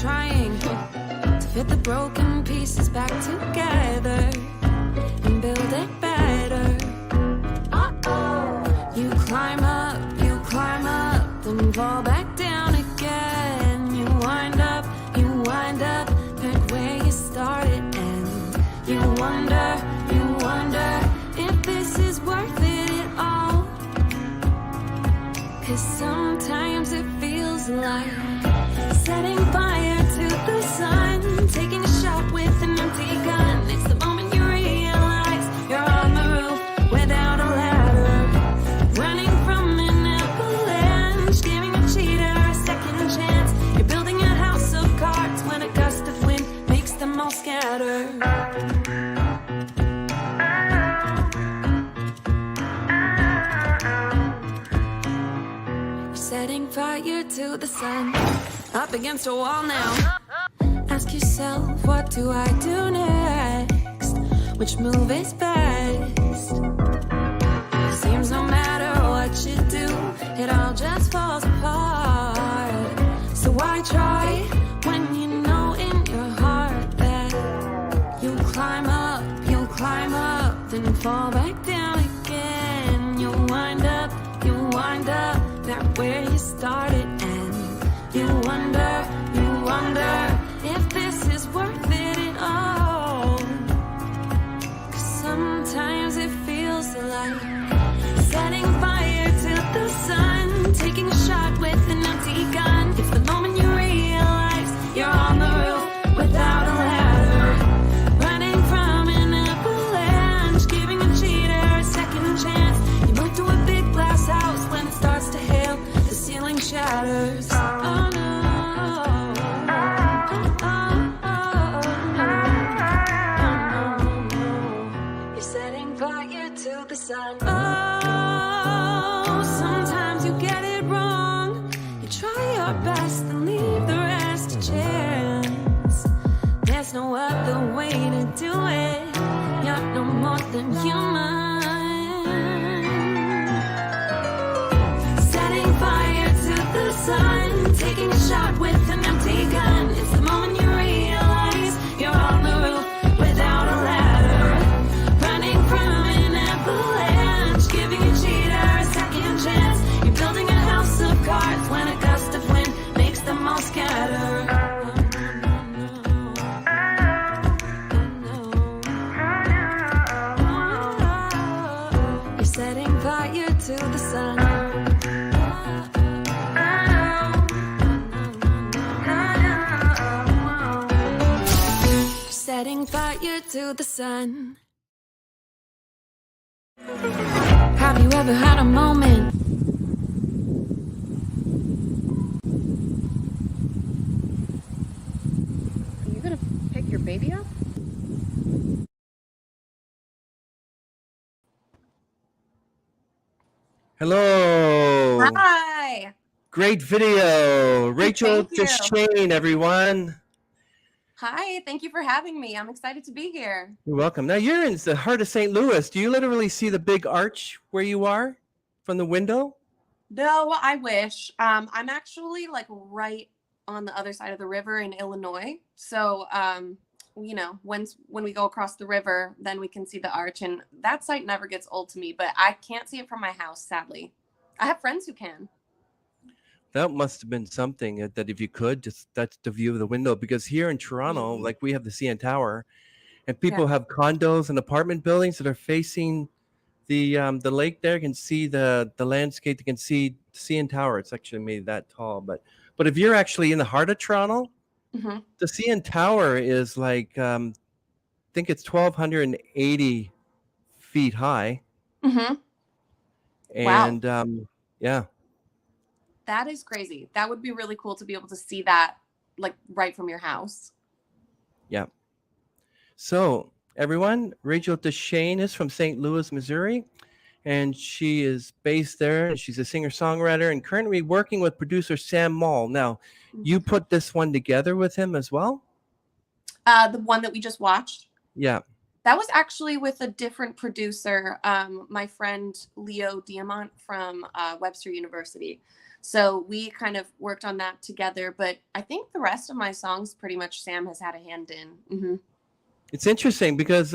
trying to fit the broken pieces back together and build it better. You climb up, then fall back down again. You wind up back where you started, and you wonder if this is worth it at all. 'Cause sometimes it feels like setting fire to the sun, taking a shot with an empty gun. It's the moment you realize you're on the roof without a ladder, running from an avalanche, giving a cheater a second chance. You're building a house of cards when a gust of wind makes them all scatter. Setting fire to the sun, up against a wall now. Ask yourself, what do I do next? Which move is best? Seems no matter what you do, it all just falls apart. So why try when you know in your heart that you'll climb up, then fall back down again. You'll wind up back where you started, and you wonder if this is worth it at all. 'Cause sometimes it feels like setting fire to the sun, taking a shot with an empty gun. It's the moment you realize you're on the roof without a ladder, running from an avalanche, giving a cheater a second chance. You move to a big glass house when it starts to hail, the ceiling shatters. Oh no. To the sun. Oh, sometimes you get it wrong. You try your best and leave the rest to chance. There's no other way to do it. You're no more than human. Setting fire to the sun, taking a shot with an empty gun. It's the moment you realize you're on the roof without a ladder, running from an avalanche, giving a cheater a second chance. You're building a house of cards when a gust of wind makes them all scatter. You're setting fire to the sun. You're setting fire to the sun. Have you ever had a moment? Are you gonna pick your baby up? Hello. Hi. Great video. Rachel Thank you. Deschaine, everyone. Hi, thank you for having me. I'm excited to be here. You're welcome. Now you're in the heart of St. Louis. Do you literally see the big arch where you are from the window? No, I wish. I'm actually like right on the other side of the river in Illinois. So, you know, when we go across the river, then we can see the arch, and that sight never gets old to me, but I can't see it from my house, sadly. I have friends who can. That must have been something that if you could, just that's the view of the window. Because here in Toronto, like we have the CN Tower, and people have condos and apartment buildings that are facing the lake there. You can see the landscape. You can see CN Tower. It's actually maybe that tall. But if you're actually in the heart of Toronto, the CN Tower is like, I think it's 1,280 feet high. And Wow. yeah. That is crazy. That would be really cool to be able to see that like right from your house. Yeah. So everyone, Rachel Deschaine is from St. Louis, Missouri, and she is based there. And she's a singer-songwriter and currently working with producer Sam Maul. Now, you put this one together with him as well? The one that we just watched? Yeah. That was actually with a different producer, my friend Leo Diamant from Webster University. So we kind of worked on that together. But I think the rest of my songs, pretty much Sam has had a hand in. It's interesting because,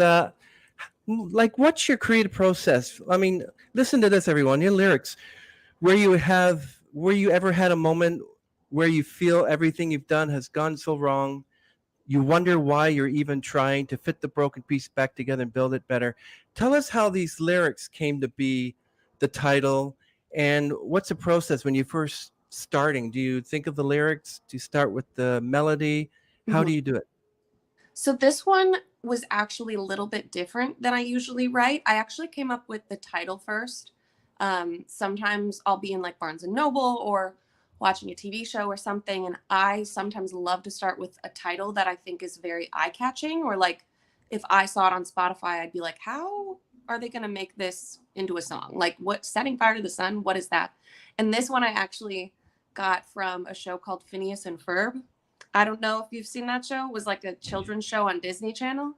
like, what's your creative process? I mean, listen to this, everyone. Your lyrics. Where you ever had a moment where you feel everything you've done has gone so wrong, you wonder why you're even trying to fit the broken piece back together and build it better. Tell us how these lyrics came to be the title, and what's the process when you first starting? Do you think of the lyrics? Do you start with the melody? How Mhm. do you do it? So this one was actually a little bit different than I usually write. I actually came up with the title first. Sometimes I'll be in like Barnes and Noble or watching a TV show or something, and I sometimes love to start with a title that I think is very eye catching. Or like if I saw it on Spotify, I'd be like, how are they going to make this into a song? Like, what, Setting Fire to the Sun? What is that? And this one I actually got from a show called Phineas and Ferb. I don't know if you've seen that show. It was like a children's show on Disney Channel.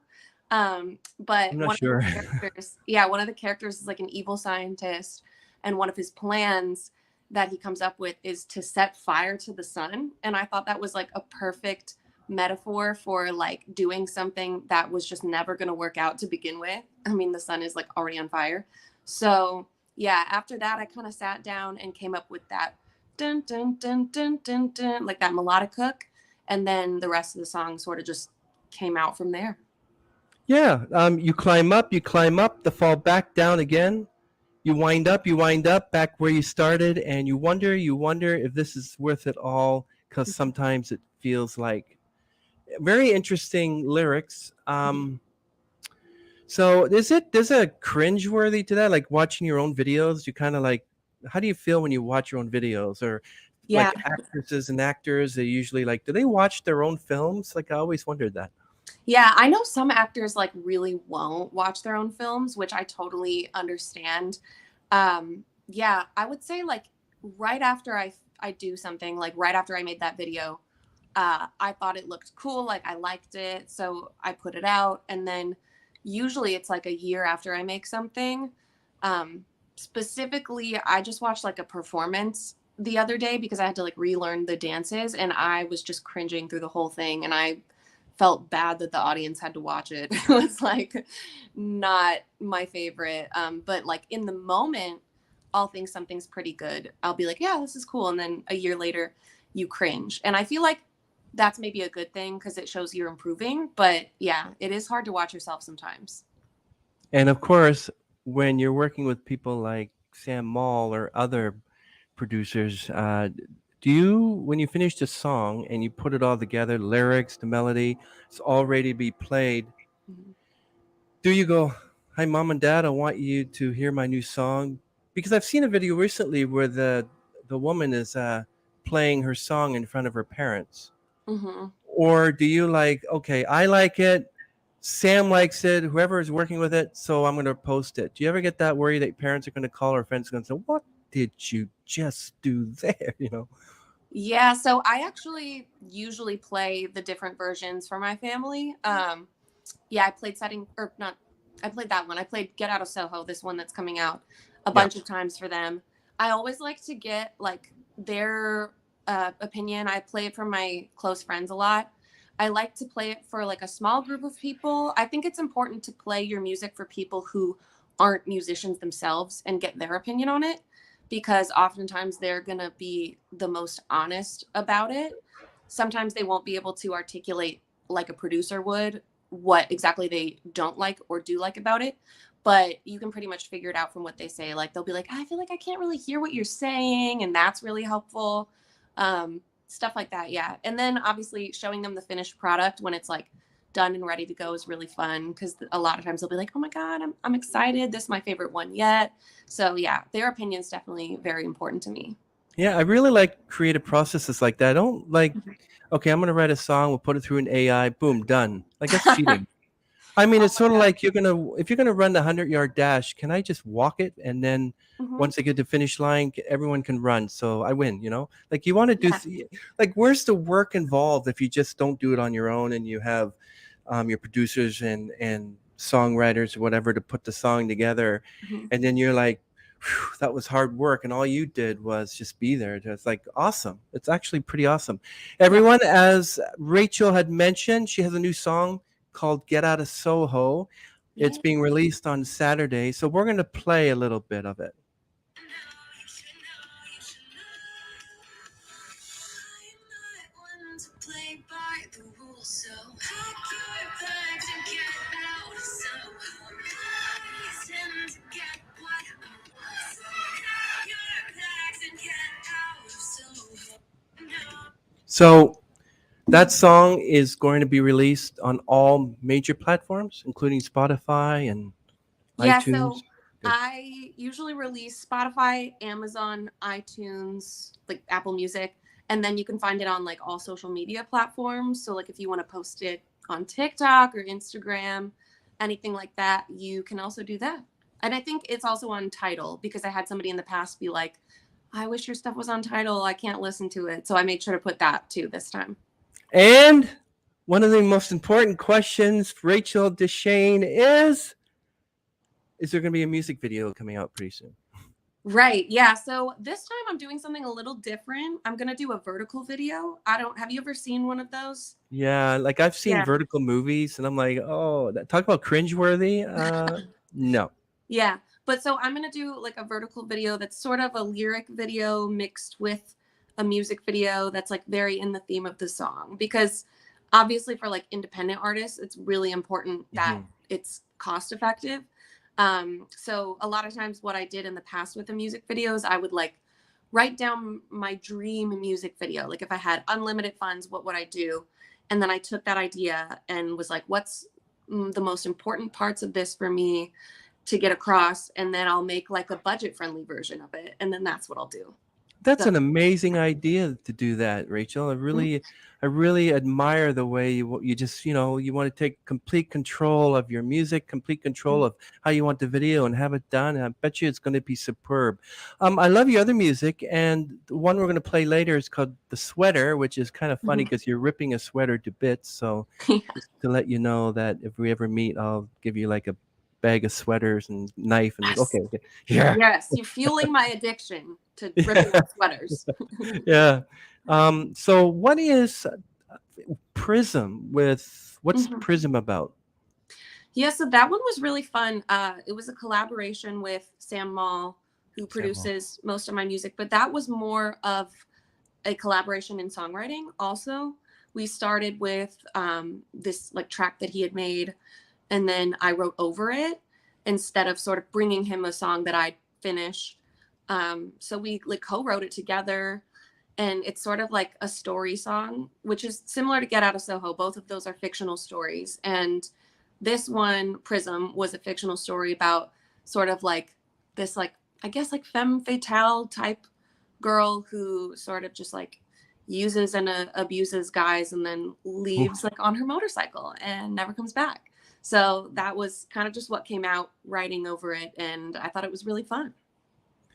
I'm But not one of the sure. characters, yeah, one of the characters is like an evil scientist, and one of his plans that he comes up with is to set fire to the sun. And I thought that was like a perfect metaphor for like doing something that was just never going to work out to begin with. I mean, the sun is like already on fire. So, yeah, after that, I kind of sat down and came up with that dun dun dun dun dun dun, like that melodic hook, and then the rest of the song sort of just came out from there. Yeah, you climb up, to fall back down again. You wind up back where you started, and you wonder if this is worth it all, because sometimes it feels like very interesting lyrics. So there's a cringe worthy to that, like watching your own videos? You kind of like, how do you feel when you watch your own videos? Or Yeah. like actresses and actors, they usually like, do they watch their own films? Like I always wondered that. Yeah, I know some actors like really won't watch their own films, which I totally understand. Yeah, I would say like right after I do something, like right after I made that video, I thought it looked cool, like I liked it, so I put it out, and then usually it's like a year after I make something. Um, Specifically, I just watched like a performance the other day because I had to like relearn the dances, and I was just cringing through the whole thing, and I felt bad that the audience had to watch it. It was like not my favorite. But like in the moment, I'll think something's pretty good. I'll be like, yeah, this is cool. And then a year later, you cringe. And I feel like that's maybe a good thing because it shows you're improving. But yeah, it is hard to watch yourself sometimes. And of course, when you're working with people like Sam Maul or other producers, do you, when you finish the song and you put it all together, lyrics, the melody, it's all ready to be played, Mhm. do you go, hi, mom and dad, I want you to hear my new song? Because I've seen a video recently where the woman is playing her song in front of her parents. Mhm. Or do you like, okay, I like it, Sam likes it, whoever is working with it, so I'm going to post it? Do you ever get that worry that parents are going to call or friends are going to say, what did you just do there? You know? Yeah, so I actually usually play the different versions for my family. Yeah, I played setting or not. I played that one. I played Get Out of Soho, this one that's coming out, a Yeah. bunch of times for them. I always like to get like their opinion. I play it for my close friends a lot. I like to play it for like a small group of people. I think it's important to play your music for people who aren't musicians themselves and get their opinion on it, because oftentimes they're going to be the most honest about it. Sometimes they won't be able to articulate like a producer would what exactly they don't like or do like about it, but you can pretty much figure it out from what they say. Like they'll be like, I feel like I can't really hear what you're saying, and that's really helpful. Stuff like that, yeah. And then obviously showing them the finished product when it's like done and ready to go is really fun, because a lot of times they'll be like, oh my god, I'm excited, this is my favorite one yet. So yeah, their opinion is definitely very important to me. Yeah, I really like creative processes like that. I don't like, okay, I'm going to write a song, we'll put it through an AI, boom, done. Like that's cheating. I mean, Oh it's my sort of god. like if you're gonna run the 100-yard dash, can I just walk it, and then Hmm. once I get to finish line, everyone can run, so I win. You know, like you want to do, Yeah. like where's the work involved if you just don't do it on your own and you have your producers and songwriters or whatever to put the song together, Mhm. and then you're like, that was hard work, and all you did was just be there. It's like awesome. It's actually pretty awesome. Yeah. Everyone, as Rachel had mentioned, she has a new song called "Get Out of Soho." It's Yeah. being released on Saturday, so we're going to play a little bit of it. Play by the rules, so pack your bags and get out of Soho. I tend to get what I want, so pack your bags and get out of Soho. No. So that song is going to be released on all major platforms, including Spotify and Yeah, iTunes. so I usually release Spotify, Amazon, iTunes, like Apple Music, and then you can find it on like all social media platforms. So like if you want to post it on TikTok or Instagram, anything like that, you can also do that. And I think it's also on Tidal because I had somebody in the past be like, I wish your stuff was on Tidal. I can't listen to it. So I made sure to put that too this time. And one of the most important questions, Rachel Deschaine, is there going to be a music video coming out pretty soon? Right. Yeah. So this time I'm doing something a little different. I'm going to do a vertical video. Have you ever seen one of those? Yeah, like I've seen Yeah. vertical movies, and I'm like, oh, talk about cringeworthy. No. Yeah. But so I'm going to do like a vertical video that's sort of a lyric video mixed with a music video that's like very in the theme of the song. Because obviously for like independent artists, it's really important that it's cost effective. So a lot of times what I did in the past with the music videos, I would like write down my dream music video. Like if I had unlimited funds, what would I do? And then I took that idea and was like, what's the most important parts of this for me to get across? And then I'll make like a budget friendly version of it. And then that's what I'll do. That's So, an amazing idea to do that, Rachel. I really admire the way you just, you want to take complete control of your music, complete control of how you want the video and have it done. And I bet you it's going to be superb. I love your other music, and the one we're going to play later is called "The Sweater," which is kind of funny because you're ripping a sweater to bits. So just to let you know that if we ever meet, I'll give you like a bag of sweaters and knife and Yes. okay. Yeah. Yes, you're fueling my addiction to ripping sweaters. Yeah. So what is Prism what's Mhm. Prism about? Yeah, so that one was really fun. It was a collaboration with Sam Maul, who Sam Maul. produces most of my music, but that was more of a collaboration in songwriting also. We started with this like track that he had made, and then I wrote over it instead of sort of bringing him a song that I'd finished. So we like co-wrote it together, and it's sort of like a story song, which is similar to Get Out of Soho. Both of those are fictional stories, and this one, Prism, was a fictional story about sort of like this, like I guess like femme fatale type girl who sort of just like uses and abuses guys and then leaves like on her motorcycle and never comes back. So that was kind of just what came out writing over it, and I thought it was really fun.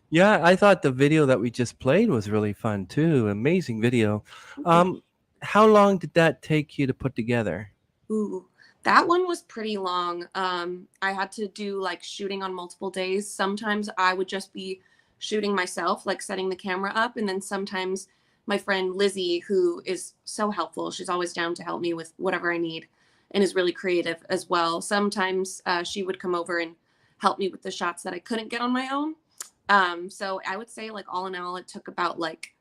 Yeah, I thought the video that we just played was really fun too. Amazing video. How long did that take you to put together? Ooh, that one was pretty long. I had to do like shooting on multiple days. Sometimes I would just be shooting myself, like setting the camera up, and then sometimes my friend Lizzie, who is so helpful, she's always down to help me with whatever I need and is really creative as well. Sometimes she would come over and help me with the shots that I couldn't get on my own. So I would say like all in all, it took about like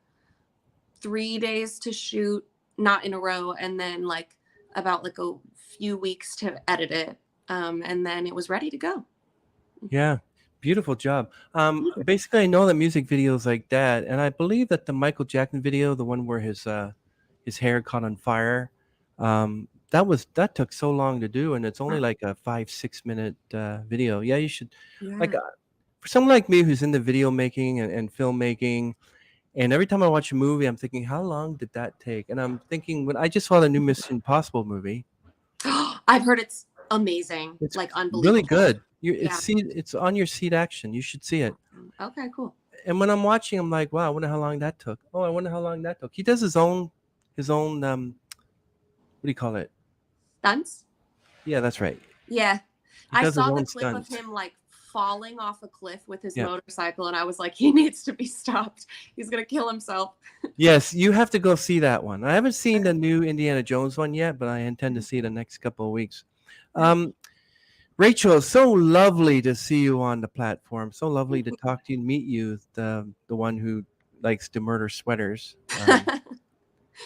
3 days to shoot, not in a row, and then like about like a few weeks to edit it. And then it was ready to go. Yeah, beautiful job. Basically, I know that music videos like that, and I believe that the Michael Jackson video, the one where his hair caught on fire, that took so long to do, and it's only like a 5-6 minute video. Yeah, you should like for someone like me who's into video making and filmmaking. And every time I watch a movie, I'm thinking, how long did that take? And I'm thinking, when I just saw the new Mission Impossible movie, I've heard it's amazing, it's like unbelievable. really good. Yeah. It's on your seat action. You should see it. Okay, cool. And when I'm watching, I'm like, wow, I wonder how long that took. Oh, I wonder how long that took. He does his own what do you call it? Stunts? Yeah, that's right. Yeah. He I does his saw the own clip stunts. of him like falling off a cliff with his Yeah. motorcycle, and I was like, he needs to be stopped. He's gonna kill himself. Yes, you have to go see that one. I haven't seen the new Indiana Jones one yet, but I intend to see it the next couple of weeks. Rachel, it's so lovely to see you on the platform. So lovely to talk to you and meet you, the one who likes to murder sweaters.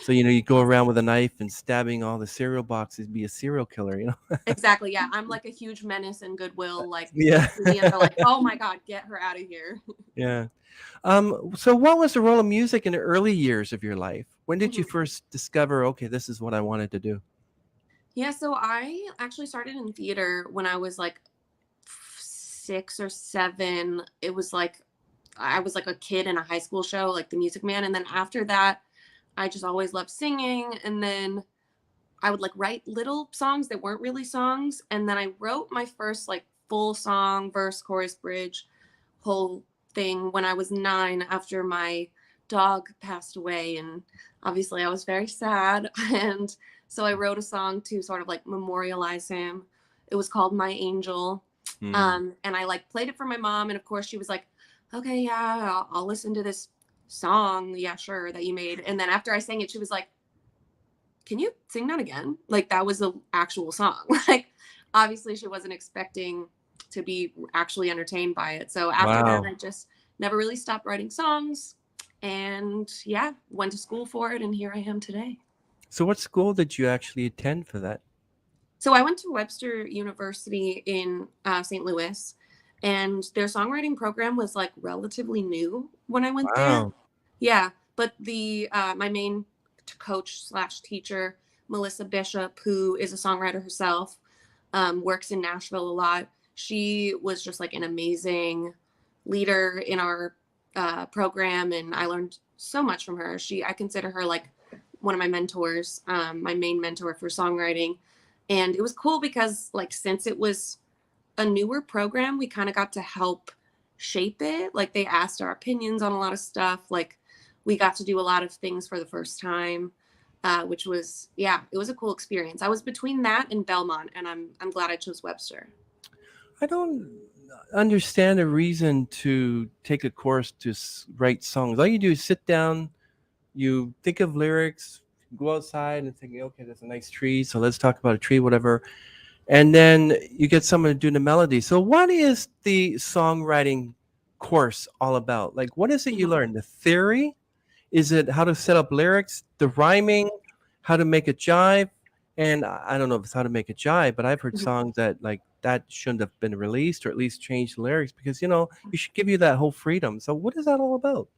So, you go around with a knife and stabbing all the cereal boxes, be a serial killer. Exactly. Yeah, I'm like a huge menace in Goodwill. Like, Yeah. me and they're like, oh my god, get her out of here. Yeah. So what was the role of music in the early years of your life? When did you first discover, okay, this is what I wanted to do? Yeah, so I actually started in theater when I was like 6 or 7. It was like I was like a kid in a high school show, like The Music Man. And then after that, I just always loved singing. And then I would like write little songs that weren't really songs. And then I wrote my first like full song, verse, chorus, bridge, whole thing when I was 9 after my dog passed away. And obviously I was very sad. And so I wrote a song to sort of like memorialize him. It was called My Angel. And I like played it for my mom. And of course she was like, okay, yeah, I'll listen to this song. Yeah, sure, that you made. And then after I sang it, she was like, can you sing that again? Like that was the actual song. Like obviously she wasn't expecting to be actually entertained by it. So after that, I just never really stopped writing songs. And yeah, went to school for it. And here I am today. So what school did you actually attend for that? So I went to Webster University in St. Louis, and their songwriting program was like relatively new when I went there. Yeah, but the my main coach / teacher, Melissa Bishop, who is a songwriter herself, works in Nashville a lot. She was just like an amazing leader in our program, and I learned so much from her. I consider her like one of my mentors, my main mentor for songwriting. And it was cool because like, since it was a newer program, we kind of got to help shape it. Like they asked our opinions on a lot of stuff. Like we got to do a lot of things for the first time, which was, yeah, it was a cool experience. I was between that and Belmont, and I'm glad I chose Webster. I don't understand a reason to take a course to write songs. All you do is sit down, you think of lyrics, go outside and think, okay, there's a nice tree, so let's talk about a tree, whatever. And then you get someone to do the melody. So what is the songwriting course all about? Like, what is it you learn? The theory? Is it how to set up lyrics, the rhyming, how to make a jive? And I don't know if it's how to make a jive, but I've heard songs that like that shouldn't have been released, or at least change the lyrics, because, you should give you that whole freedom. So what is that all about?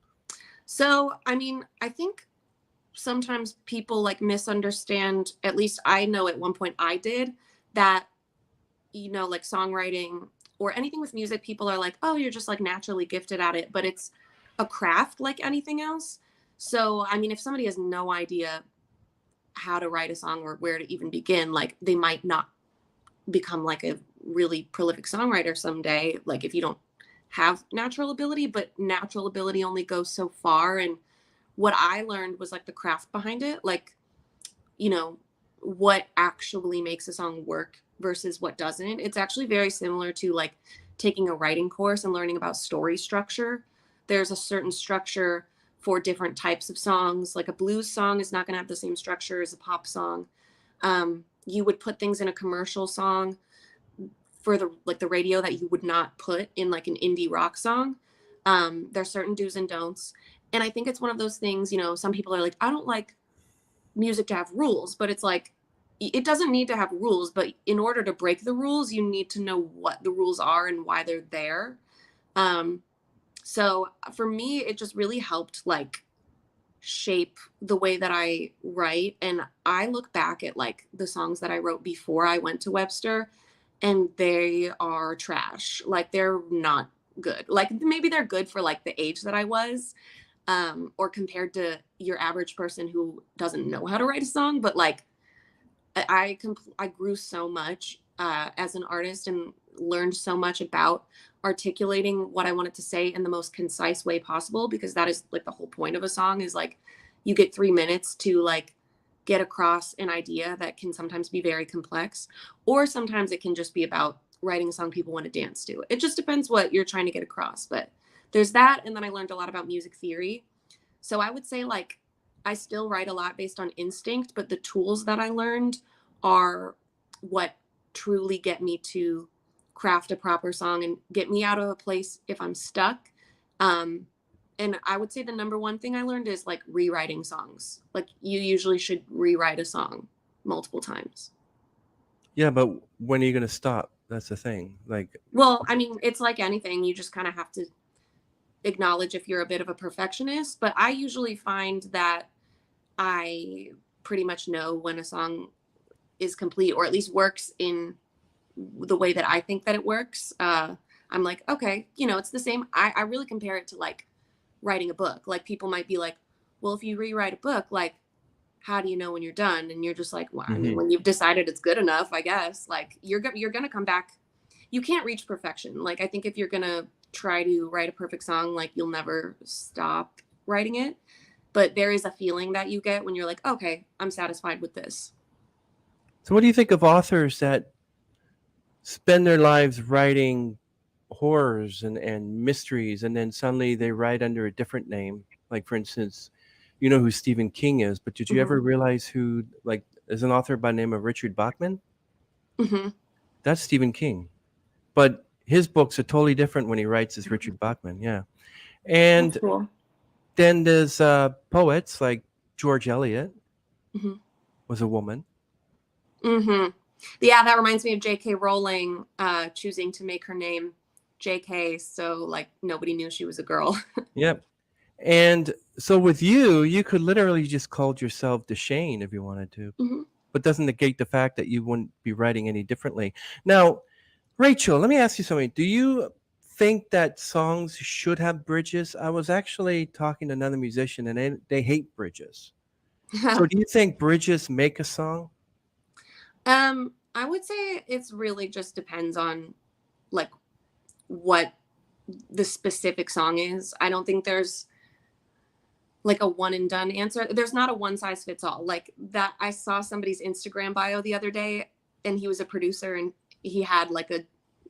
So, I mean, I think sometimes people like misunderstand, at least I know at one point I did, that, like songwriting or anything with music, people are like, oh, you're just like naturally gifted at it, but it's a craft like anything else. So, I mean, if somebody has no idea how to write a song or where to even begin, like they might not become like a really prolific songwriter someday, like if you don't have natural ability. But natural ability only goes so far. And what I learned was like the craft behind it, like, what actually makes a song work versus what doesn't. It's actually very similar to like taking a writing course and learning about story structure. There's a certain structure for different types of songs. Like a blues song is not going to have the same structure as a pop song. You would put things in a commercial song for the radio that you would not put in like an indie rock song. There's certain do's and don'ts. And I think it's one of those things, some people are like, I don't like music to have rules, but it's like, it doesn't need to have rules, but in order to break the rules, you need to know what the rules are and why they're there. So for me, it just really helped like shape the way that I write. And I look back at like the songs that I wrote before I went to Webster, and they are trash. Like they're not good. Like maybe they're good for like the age that I was, or compared to your average person who doesn't know how to write a song. But like I grew so much as an artist, and learned so much about articulating what I wanted to say in the most concise way possible, because that is like the whole point of a song, is like you get 3 minutes to like get across an idea that can sometimes be very complex, or sometimes it can just be about writing a song people want to dance to. It just depends what you're trying to get across. But there's that. And then I learned a lot about music theory. So I would say like I still write a lot based on instinct, but the tools that I learned are what truly get me to craft a proper song and get me out of a place if I'm stuck. And I would say the number one thing I learned is like rewriting songs. Like you usually should rewrite a song multiple times. Yeah, but when are you going to stop? That's the thing. Like, Well, I mean, it's like anything. You just kind of have to acknowledge if you're a bit of a perfectionist. But I usually find that I pretty much know when a song is complete, or at least works in the way that I think that it works. I'm like, okay, it's the same. I really compare it to like writing a book. Like people might be like, well, if you rewrite a book, like, how do you know when you're done? And you're just like, well, I mean, when you've decided it's good enough, I guess, like you're going to come back. You can't reach perfection. Like, I think if you're going to try to write a perfect song, like you'll never stop writing it. But there is a feeling that you get when you're like, okay, I'm satisfied with this. so what do you think of authors that spend their lives writing horrors and mysteries, and then suddenly they write under a different name? Like, for instance, you know who Stephen King is, but did you ever realize who, like, is an author by the name of Richard Bachman? Mm-hmm. That's Stephen King. But his books are totally different when he writes as Richard Bachman. Yeah. And That's cool. then there's poets like George Eliot was a woman. Mm-hmm. Yeah, that reminds me of J.K. Rowling choosing to make her name J.K. so like nobody knew she was a girl. Yep. And so with you could literally just call yourself Deschaine if you wanted to, but doesn't negate the fact that you wouldn't be writing any differently. Now, Rachel, let me ask you something. Do you think that songs should have bridges? I was actually talking to another musician and they hate bridges. So do you think bridges make a song? I would say it's really just depends on like what the specific song is. I don't think there's like a one and done answer. There's not a one size fits all. Like that, I saw somebody's Instagram bio the other day and he was a producer and he had like a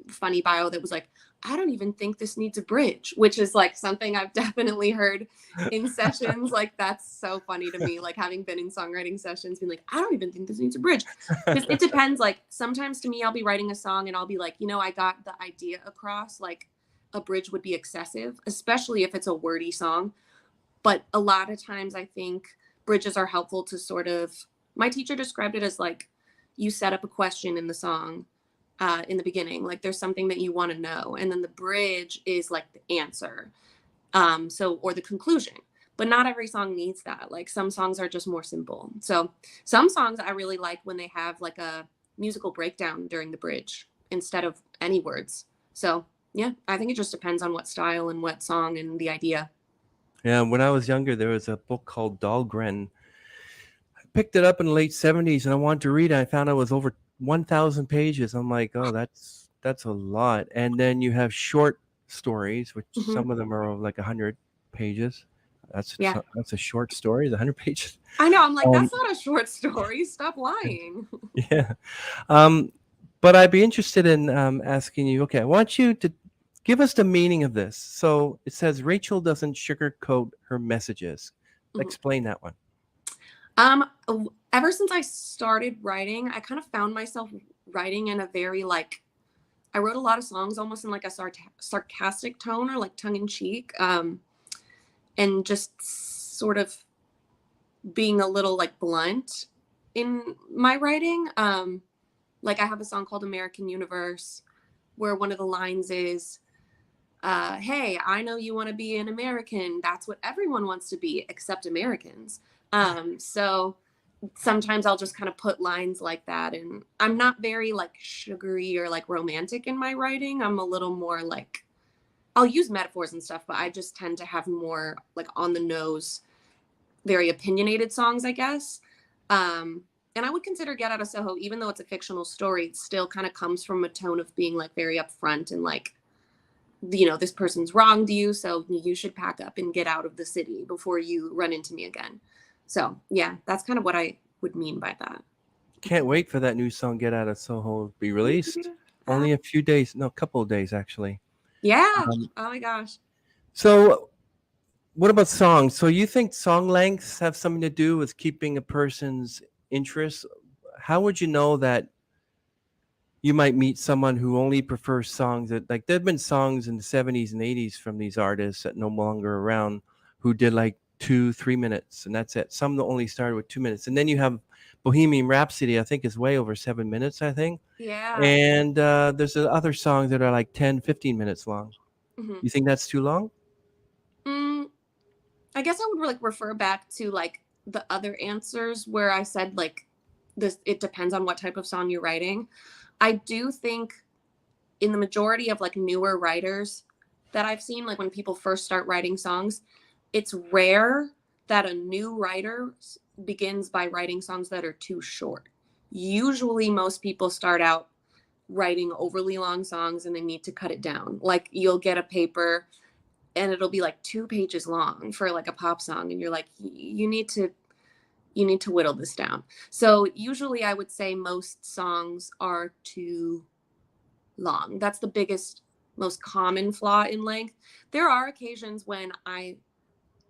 funny bio that was like, I don't even think this needs a bridge, which is like something I've definitely heard in sessions. Like that's so funny to me, like having been in songwriting sessions, being like, I don't even think this needs a bridge. Because it depends. Like sometimes to me, I'll be writing a song and I'll be like, I got the idea across. Like a bridge would be excessive, especially if it's a wordy song. But a lot of times I think bridges are helpful to sort of, my teacher described it as like you set up a question in the song in the beginning, like there's something that you want to know. And then the bridge is like the answer. Or the conclusion, but not every song needs that. Like some songs are just more simple. So some songs I really like when they have like a musical breakdown during the bridge instead of any words. So yeah, I think it just depends on what style and what song and the idea. Yeah, when I was younger, there was a book called Dahlgren. I picked it up in the late 70s and I wanted to read it. I found it was over 1,000 pages. I'm like, oh, that's a lot. And then you have short stories, which some of them are like 100 pages. That's a short story, 100 pages. I know. I'm like, that's not a short story. Stop lying. Yeah. But I'd be interested in asking you, okay, I want you to give us the meaning of this. So it says Rachel doesn't sugarcoat her messages. Explain that one. Ever since I started writing, I kind of found myself writing in a very like, I wrote a lot of songs almost in like a sarcastic tone or like tongue in cheek, and just sort of being a little like blunt in my writing. Like I have a song called American Universe where one of the lines is, hey, I know you want to be an American. That's what everyone wants to be except Americans. So sometimes I'll just kind of put lines like that. And I'm not very like sugary or like romantic in my writing. I'm a little more like, I'll use metaphors and stuff, but I just tend to have more like on the nose, very opinionated songs, I guess. And I would consider Get Out of Soho, even though it's a fictional story, it still kind of comes from a tone of being like very upfront and like, this person's wronged you, so you should pack up and get out of the city before you run into me again. So yeah, that's kind of what I would mean by that. Can't wait for that new song Get Out of Soho to be released. Only a few days, no, a couple of days actually. Yeah. Um, Oh my gosh. so what about songs? So you think song lengths have something to do with keeping a person's interest? How would you know that you might meet someone who only prefers songs that, like, there've been songs in the 70s and 80s from these artists that no longer around, who did like 2 3 minutes and that's it. Some that only started with 2 minutes, and then you have Bohemian Rhapsody, I think is way over 7 minutes, I think. Yeah. And there's other songs that are like 10 15 minutes long. Hmm. You think that's too long? Mm, I guess I would like refer back to like the other answers where I said like this, it depends on what type of song you're writing. I do think in the majority of like newer writers that I've seen, like when people first start writing songs, it's rare that a new writer begins by writing songs that are too short. Usually, most people start out writing overly long songs and they need to cut it down. Like you'll get a paper and it'll be like 2 pages long for like a pop song, and you're like, you need to whittle this down. So usually, I would say most songs are too long. That's the biggest, most common flaw in length. There are occasions when I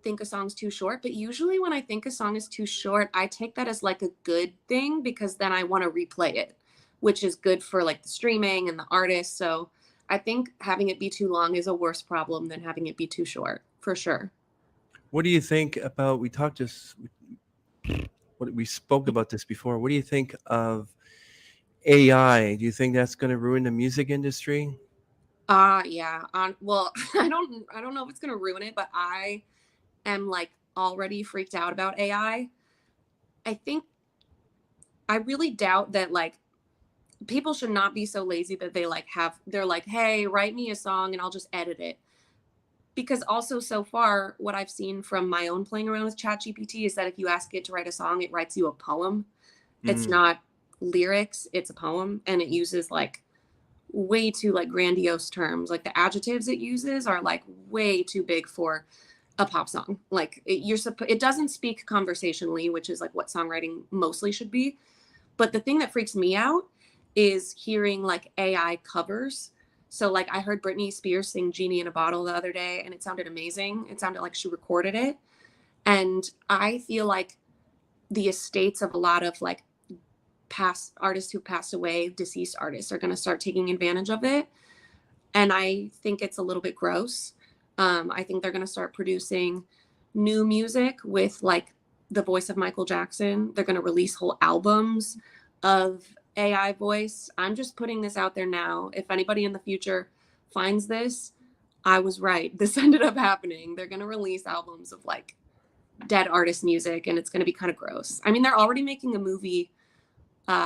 think a song's too short, but usually when I think a song is too short, I take that as like a good thing because then I want to replay it, which is good for like the streaming and the artist. So I think having it be too long is a worse problem than having it be too short, for sure. What do you think about, we talked just, what we spoke about this before. What do you think of AI? Do you think that's going to ruin the music industry? Yeah. Well, I don't know if it's gonna ruin it, but I am like already freaked out about AI. I think I really doubt that like people should not be so lazy that they're like, hey, write me a song and I'll just edit it. Because also so far, what I've seen from my own playing around with ChatGPT is that if you ask it to write a song, it writes you a poem. It's Mm. not lyrics, it's a poem, and it uses like way too like grandiose terms. Like the adjectives it uses are like way too big for a pop song. Like it doesn't speak conversationally, which is like what songwriting mostly should be. But the thing that freaks me out is hearing like AI covers. So like I heard Britney Spears sing Genie in a Bottle the other day and it sounded amazing. It sounded like she recorded it. And I feel like the estates of a lot of like past artists who passed away, deceased artists, are going to start taking advantage of it. And I think it's a little bit gross. I think they're going to start producing new music with like the voice of Michael Jackson. They're going to release whole albums of AI voice. I'm just putting this out there now. If anybody in the future finds this, I was right. This ended up happening. They're going to release albums of like dead artist music, and it's going to be kind of gross. I mean, they're already making a movie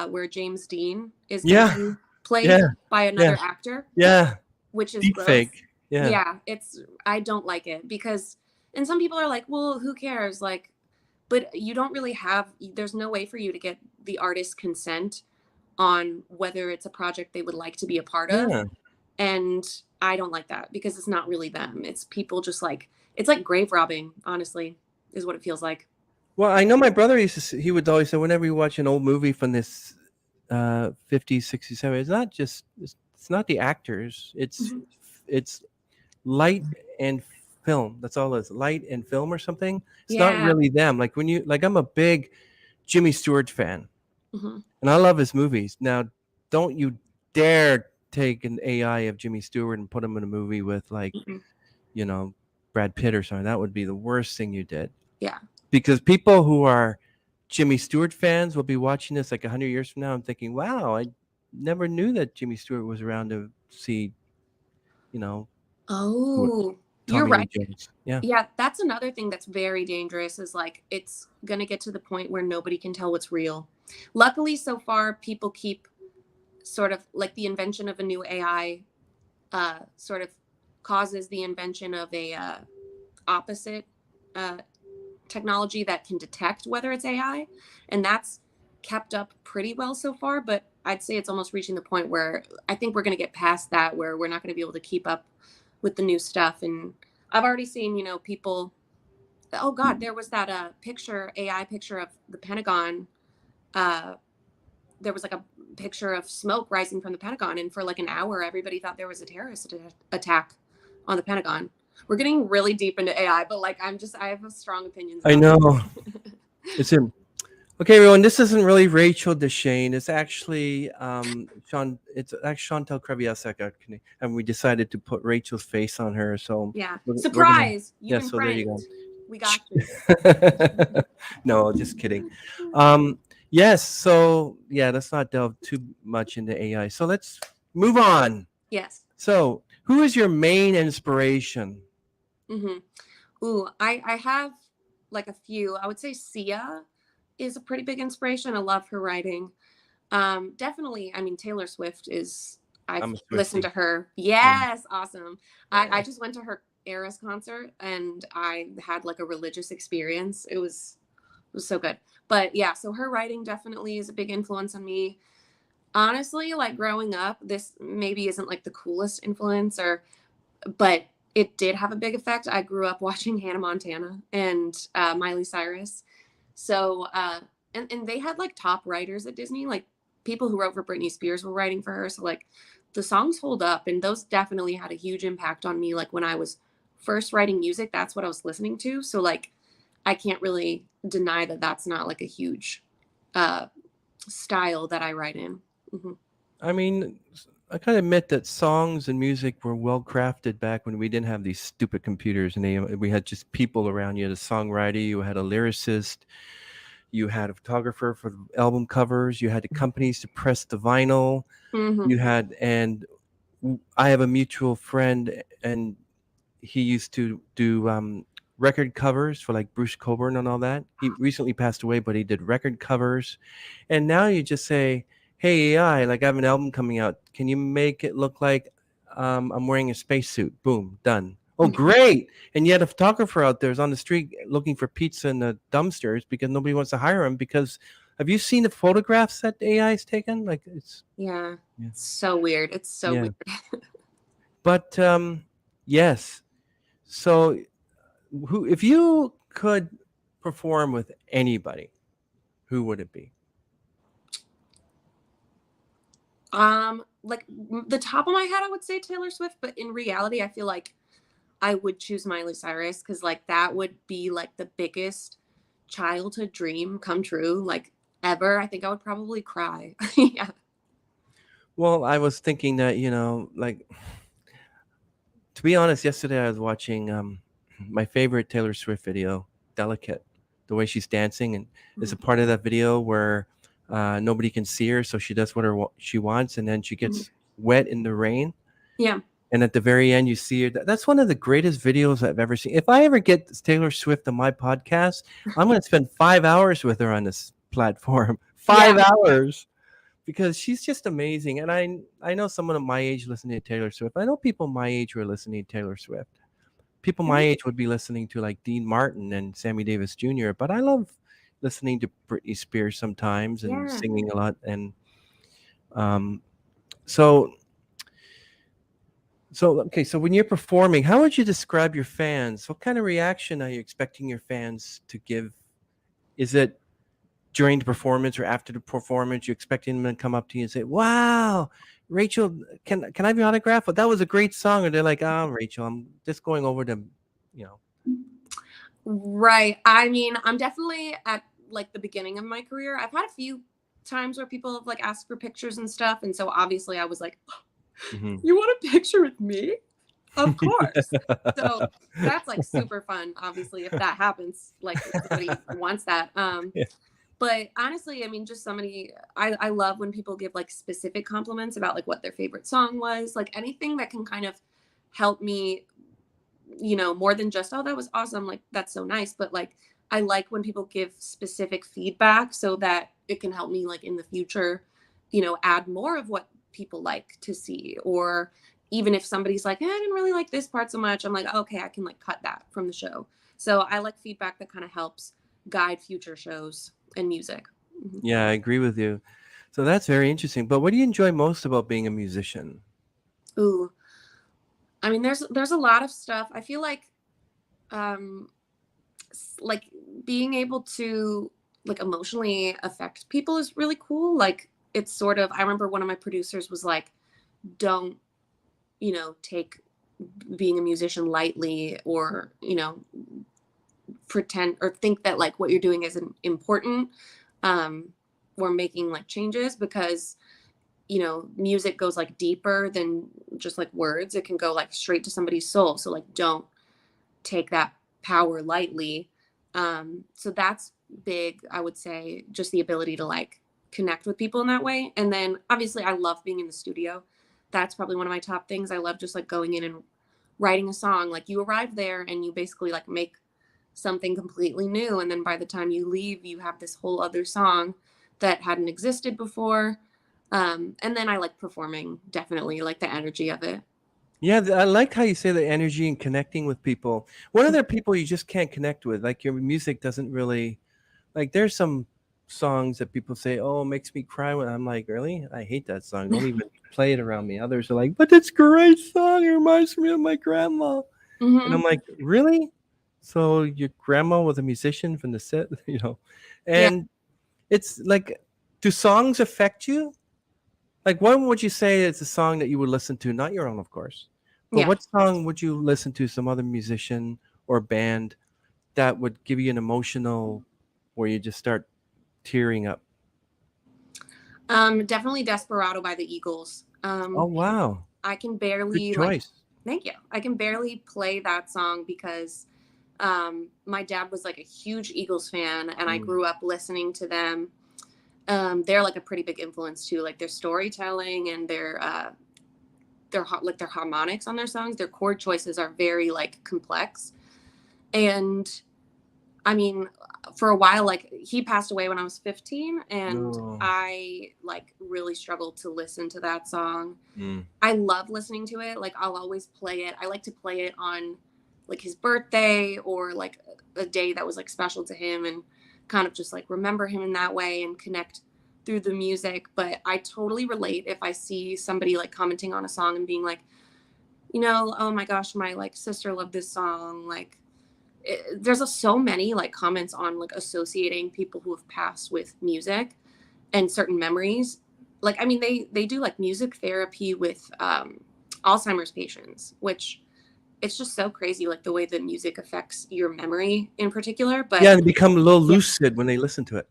where James Dean is going Yeah, to be played yeah, by yeah, another actor, yeah. which is Deep gross. fake. Yeah. Yeah, I don't like it because, and some people are like, well, who cares? Like, but you don't really there's no way for you to get the artist's consent on whether it's a project they would like to be a part of. Yeah. And I don't like that because it's not really them. It's people just like, it's like grave robbing, honestly, is what it feels like. Well, I know my brother he would always say whenever you watch an old movie from this 50s, 60s, 70s, it's not the actors. Mhm. It's light and film. That's all it is. Light and film or something. It's not Yeah. really them. Like when you, like, I'm a big Jimmy Stewart fan Hmm. and I love his movies. Now, don't you dare take an AI of Jimmy Stewart and put him in a movie with like, Hmm. you know, Brad Pitt or something. That would be the worst thing you did. Yeah. Because people who are Jimmy Stewart fans will be watching this like 100 years from now and thinking, wow, I never knew that Jimmy Stewart was around to see, you know, Oh, you're Tommy Lee right. Jones. Yeah. Yeah, that's another thing that's very dangerous is like it's going to get to the point where nobody can tell what's real. Luckily, so far, people keep sort of like the invention of a new AI sort of causes the invention of a opposite uh, technology that can detect whether it's AI. And that's kept up pretty well so far. But I'd say it's almost reaching the point where I think we're going to get past that, where we're not going to be able to keep up with the new stuff. And I've already seen, people. Oh God, there was that AI picture of the Pentagon uh, there was like a picture of smoke rising from the Pentagon, and for like an hour, everybody thought there was a terrorist attack on the Pentagon. We're getting really deep into AI, but like I have strong opinions I about know. it. It's in. Okay, everyone. This isn't really Rachel Deschaine. It's actually Sean. It's actually Chantel Kreviasek, and we decided to put Rachel's face on her. So Yeah. we're gonna. Surprise! You've Yeah. been So there you pranked. go. We got you. No, just kidding. Yes. So yeah, let's not delve too much into AI. So let's move on. Yes. So, who is your main inspiration? Ooh, I have like a few. I would say Sia is a pretty big inspiration. I love her writing. Definitely. I mean, Taylor Swift is. I've I'm a listened Swiftie. to her. Um, Yes, awesome. I just went to her Eras concert and I had like a religious experience. It was so good. But yeah, so her writing definitely is a big influence on me. Honestly, like growing up, this maybe isn't like the coolest influence but it did have a big effect. I grew up watching Hannah Montana and Miley Cyrus. So and they had like top writers at Disney, like people who wrote for Britney Spears were writing for her. So like the songs hold up, and those definitely had a huge impact on me. Like when I was first writing music, that's what I was listening to. So like I can't really deny that that's not like a huge uh, style that I write in. Mhm. I mean, I kind of admit that songs and music were well crafted back when we didn't have these stupid computers, and we had just people around. You had a songwriter, you had a lyricist, you had a photographer for the album covers, you had the companies to press the vinyl, Mhm. you had, and I have a mutual friend, and he used to do record covers for like Bruce Coburn and all that. He recently passed away, but he did record covers. And now you just say, "Hey AI, like I have an album coming out. Can you make it look like I'm wearing a spacesuit?" Boom, done. Oh, great! And yet a photographer out there is on the street looking for pizza in the dumpsters because nobody wants to hire him. Because have you seen the photographs that AI's taken? Like it's Yeah. yeah, It's so weird. It's so yeah. weird. But yes. So who, if you could perform with anybody, who would it be? Like the top of my head, I would say Taylor Swift, but in reality, I feel like I would choose Miley Cyrus because like that would be like the biggest childhood dream come true, like ever. I think I would probably cry. Yeah. Well, I was thinking that, like, to be honest, yesterday I was watching my favorite Taylor Swift video, Delicate. The way she's dancing, and there's a part of that video where nobody can see her, so she does she wants, and then she Mhm. gets wet in the rain. Yeah. And at the very end, you see her. That's one of the greatest videos I've ever seen. If I ever get Taylor Swift on my podcast, I'm going to spend 5 hours with her on this platform. Yeah. 5 hours, because she's just amazing. And I know someone of my age listening to Taylor Swift. I know people my age who are listening to Taylor Swift. People my age would be listening to like Dean Martin and Sammy Davis Jr. But I love listening to Britney Spears sometimes and Yeah. singing a lot. And um, so okay, so when you're performing, how would you describe your fans? What kind of reaction are you expecting your fans to give? Is it during the performance or after the performance? You expecting them to come up to you and say, "Wow, Rachel, can I have your autograph? Well, that was a great song." Or they're like, "Oh, Rachel, I'm just going over to, you know." Right. I mean, I'm definitely at like the beginning of my career. I've had a few times where people have like asked for pictures and stuff. And so obviously I was like, Mhm. you want a picture with me? Of course. So that's like super fun, obviously, if that happens, like if somebody wants that. Yeah. But honestly, I mean, just I love when people give like specific compliments about like what their favorite song was, like anything that can kind of help me, more than just, oh, that was awesome. Like, that's so nice. But like, I like when people give specific feedback so that it can help me like in the future, add more of what people like to see. Or even if somebody's like, I didn't really like this part so much, I'm like, okay, I can like cut that from the show. So I like feedback that kind of helps guide future shows and music. Mhm. Yeah, I agree with you. So that's very interesting. But what do you enjoy most about being a musician? Ooh, I mean, there's a lot of stuff. I feel like, um, like being able to like emotionally affect people is really cool. Like it's sort of, I remember one of my producers was like, don't, take being a musician lightly, or, pretend or think that like what you're doing isn't important, um, or making like changes, because, music goes like deeper than just like words. It can go like straight to somebody's soul. So like, don't take that power lightly. So that's big, I would say, just the ability to like connect with people in that way. And then obviously I love being in the studio. That's probably one of my top things. I love just like going in and writing a song. Like, you arrive there and you basically like make something completely new, and then by the time you leave, you have this whole other song that hadn't existed before. And then I like performing, definitely, like the energy of it. Yeah, I like how you say the energy and connecting with people. What are there people you just can't connect with? Like your music doesn't really, like there's some songs that people say, "Oh, it makes me cry." When I'm like, "Really? I hate that song. Don't even play it around me." Others are like, "But it's a great song. It reminds me of my grandma." And I'm Hmm. like, "Really?" So your grandma was a musician from the set, Yeah. And it's like, do songs affect you? Like, what would you say is a song that you would listen to? Not your own, of course, but Yeah. what song would you listen to, some other musician or band that would give you an emotional, where you just start tearing up? Definitely Desperado by the Eagles. Oh, wow. I can Good barely like, choice. thank you. I can barely play that song because my dad was like a huge Eagles fan, and I Mm. grew up listening to them. They're like a pretty big influence too, like their storytelling and their harmonics on their songs. Their chord choices are very like complex. And I mean, for a while, like he passed away when I was 15, and No. I like really struggled to listen to that song. Mm. I love listening to it. Like, I'll always play it. I like to play it on like his birthday, or like a day that was like special to him, and kind of just like remember him in that way and connect through the music. But I totally relate if I see somebody like commenting on a song and being like, oh my gosh, my like sister loved this song. Like, there's so many like comments on like associating people who have passed with music and certain memories. Like, I mean, they do like music therapy with Alzheimer's patients, which, it's just so crazy, like the way that music affects your memory in particular. Yeah, But they become a little yeah. lucid when they listen to it.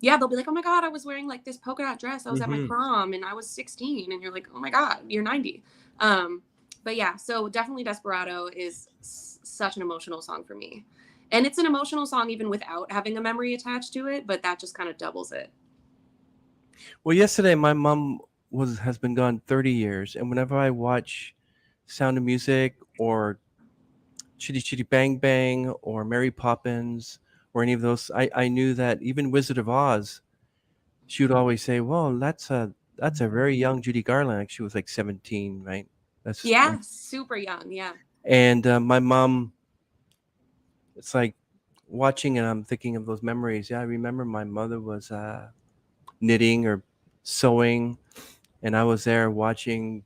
Yeah, they'll be like, oh my God, I was wearing like this polka dot dress. I was at my Hmm. prom and I was 16. And you're like, oh my God, you're 90. Um, but yeah, so definitely Desperado is such an emotional song for me. And it's an emotional song even without having a memory attached to it, but that just kind of doubles it. Well, yesterday my mom has been gone 30 years, and whenever I watch Sound of Music or Chitty Chitty Bang Bang or Mary Poppins or any of those, I knew that even Wizard of Oz, she would always say, "Well, that's a very young Judy Garland." Like, she was like 17, right? Yeah, super young. Yeah. And my mom, it's like watching, and I'm thinking of those memories. Yeah, I remember my mother was knitting or sewing, and I was there watching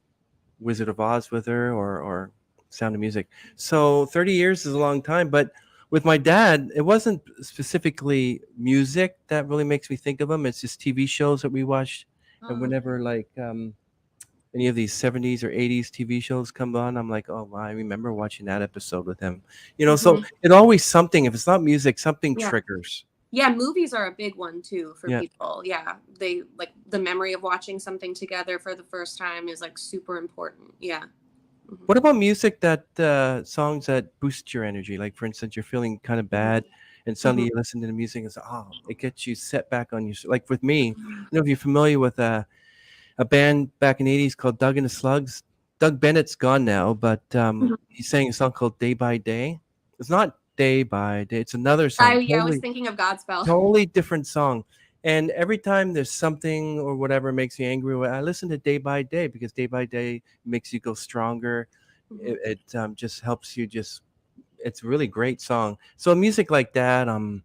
Wizard of Oz with her, or Sound of Music. So 30 years is a long time, but with my dad, it wasn't specifically music that really makes me think of him. It's just TV shows that we watched, and Oh, whenever like any of these 70s or 80s TV shows come on, I'm like, oh, wow, I remember watching that episode with him. So mhm. it always something. If it's not music, something Yeah. triggers. Yeah, movies are a big one too for Yeah. people. Yeah. They like the memory of watching something together for the first time is like super important. Yeah. Mhm. What about music that songs that boost your energy? Like, for instance, you're feeling kind of bad, and suddenly Mhm. you listen to the music and say, "Oh, it gets you set back on your." Like with me, I don't know if you're familiar with a band back in the '80s called Doug and the Slugs. Doug Bennett's gone now, but Mhm. he sang a song called "Day by Day." It's not "Day by Day"; it's another I song, Yeah, I was thinking of Godspell. totally different song. And every time there's something or whatever makes me angry, I listen to Day by Day, because Day by Day makes you go stronger. Mhm. It just helps you. It's a really great song. So music like that. Mhm.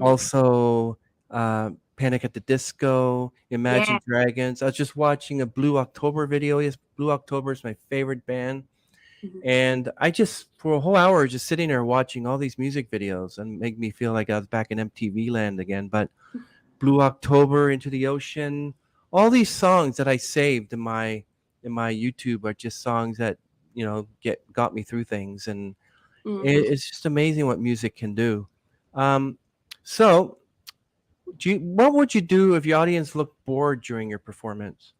Also, Panic at the Disco, Yeah. Imagine Dragons. I was just watching a Blue October video. Yes, Blue October is my favorite band. Mhm. And I just, for a whole hour, just sitting there watching all these music videos, and make me feel like I was back in MTV land again. But Blue October, Into the Ocean, all these songs that I saved in my YouTube are just songs that got me through things, and Hmm. it's just amazing what music can do. Um, so, what would you do if your audience looked bored during your performance?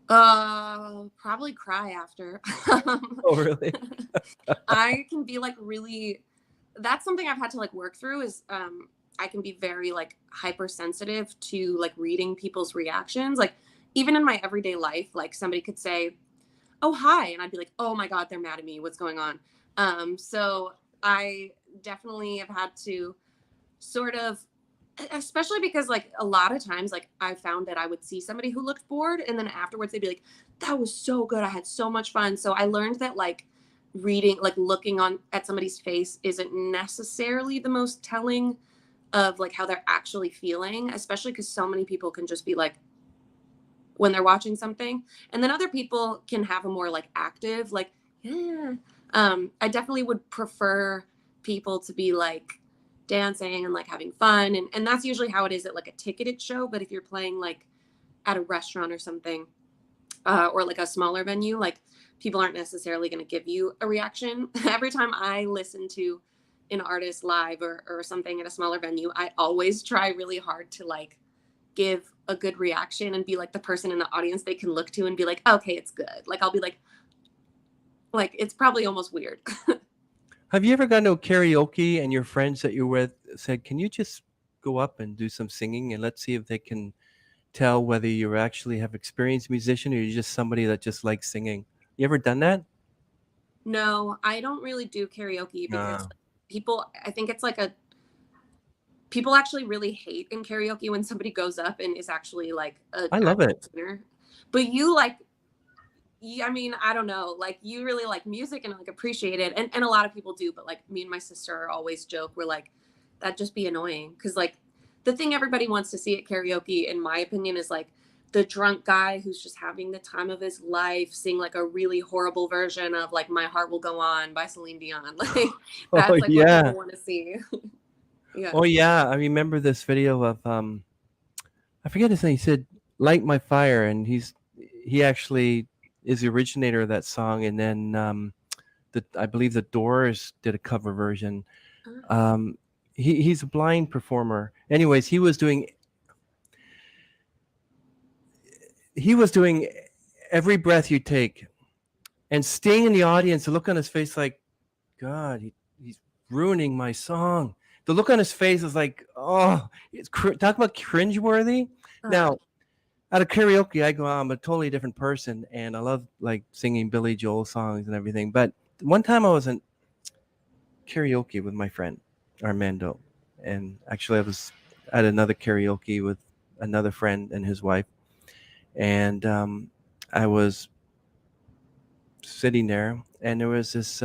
Probably cry after. Oh, really? I can be like really, that's something I've had to like work through is I can be very like hypersensitive to like reading people's reactions. Like even in my everyday life, like somebody could say, "Oh, hi," and I'd be like, "Oh my god, they're mad at me. What's going on?" So I definitely have had to sort of, especially because like a lot of times like I found that I would see somebody who looked bored and then afterwards they'd be like, "That was so good. I had so much fun." So I learned that like reading, like looking on at somebody's face isn't necessarily the most telling of like how they're actually feeling, especially because so many people can just be like when they're watching something, and then other people can have a more like active like, yeah. I definitely would prefer people to be like dancing and like having fun, and that's usually how it is at like a ticketed show. But if you're playing like at a restaurant or something, or like a smaller venue, like people aren't necessarily going to give you a reaction. Every time I listen to an artist live or something at a smaller venue, I always try really hard to like give a good reaction and be like the person in the audience they can look to and be like, okay, it's good. Like I'll be like it's probably almost weird. Have you ever gone to a karaoke and your friends that you're with said, "Can you just go up and do some singing and let's see if they can tell whether you actually have experienced musician or you're just somebody that just likes singing"? You ever done that? No, I don't really do karaoke because No. people, I think it's like a, people actually really hate in karaoke when somebody goes up and is actually like an I love actual it. singer. But you like, I mean, I don't know, like you really like music and like appreciate it. And a lot of people do, but like me and my sister always joke, we're like, that'd just be annoying. Cause like the thing everybody wants to see at karaoke, in my opinion, is like the drunk guy who's just having the time of his life sing like a really horrible version of like My Heart Will Go On by Celine Dion. Like Oh that's like what yeah. people want to see. Yeah. Oh yeah. I remember this video of I forget his name. He said "Light My Fire," and he actually is the originator of that song. And then I believe the Doors did a cover version. Um, he's a blind performer. Anyways, he was doing Every Breath You Take, and staying in the audience, the look on his face like, God, he's ruining my song. The look on his face is like, oh, talk about cringeworthy. Uh, Now, at a karaoke, I go, I'm a totally different person, and I love like singing Billy Joel songs and everything. But one time I was in karaoke with my friend Armando, and actually I was at another karaoke with another friend and his wife, and I was sitting there, and there was this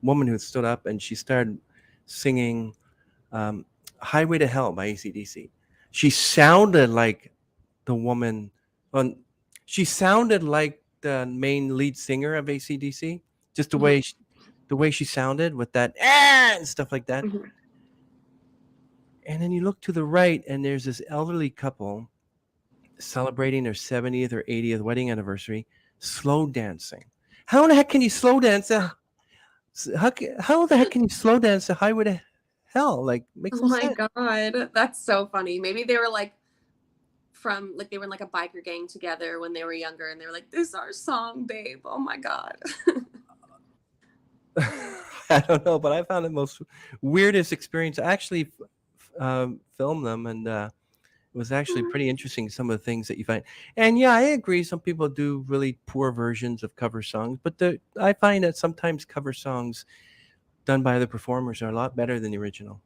woman who stood up, and she started singing um, "Highway to Hell" by AC/DC. She sounded like the woman on. She sounded like the main lead singer of AC/DC, just mhm, the way she sounded with that and stuff like that. mhm. And then you look to the right, and there's this elderly couple celebrating their 70th or 80th wedding anniversary, slow dancing. How in the heck can you slow dance? How the heck can you slow dance the Highway to Hell? Like, Oh makes no my sense. God. That's so funny. Maybe they were like from like they were in like a biker gang together when they were younger and they were like, "This is our song, babe." Oh my God. I don't know, but I found the most weirdest experience. I actually filmed them, and it was actually pretty interesting. Some of the things that you find, and yeah, I agree. Some people do really poor versions of cover songs, but I find that sometimes cover songs done by other performers are a lot better than the original.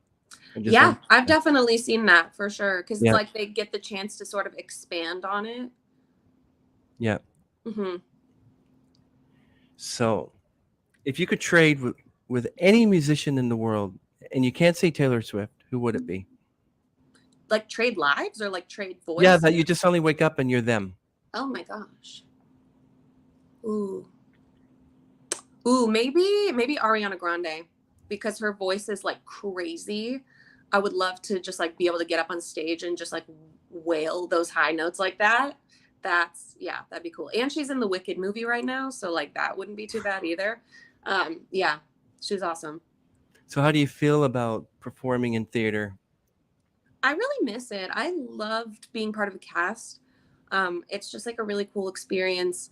I just Yeah, don't. I've definitely seen that for sure. Cause it's Yeah, like they get the chance to sort of expand on it. yeah. Hmm. So, if you could trade with any musician in the world, and you can't say Taylor Swift, who would it be? Like trade lives or like trade Yeah, voice? that you just suddenly wake up and you're them. Oh my gosh. Ooh. Ooh, maybe Ariana Grande because her voice is like crazy. I would love to just like be able to get up on stage and just like wail those high notes like that, yeah, that'd be cool. And she's in the Wicked movie right now, so like that wouldn't be too bad either. Yeah, she's awesome. So how do you feel about performing in theater? I really miss it. I loved being part of a cast. It's just like a really cool experience,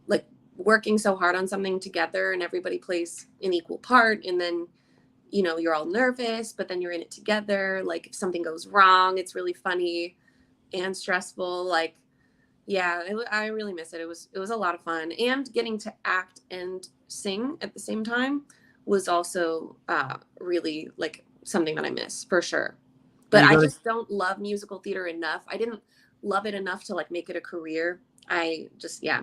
like working so hard on something together and everybody plays an equal part. And then, you know, you're all nervous, but then you're in it together. Like if something goes wrong, it's really funny and stressful. Like, yeah, I really miss it. It was a lot of fun. And getting to act and sing at the same time was also really like something that I miss for sure. Are But you I going to? just don't love musical theater enough. I didn't love it enough to like make it a career. I just, yeah.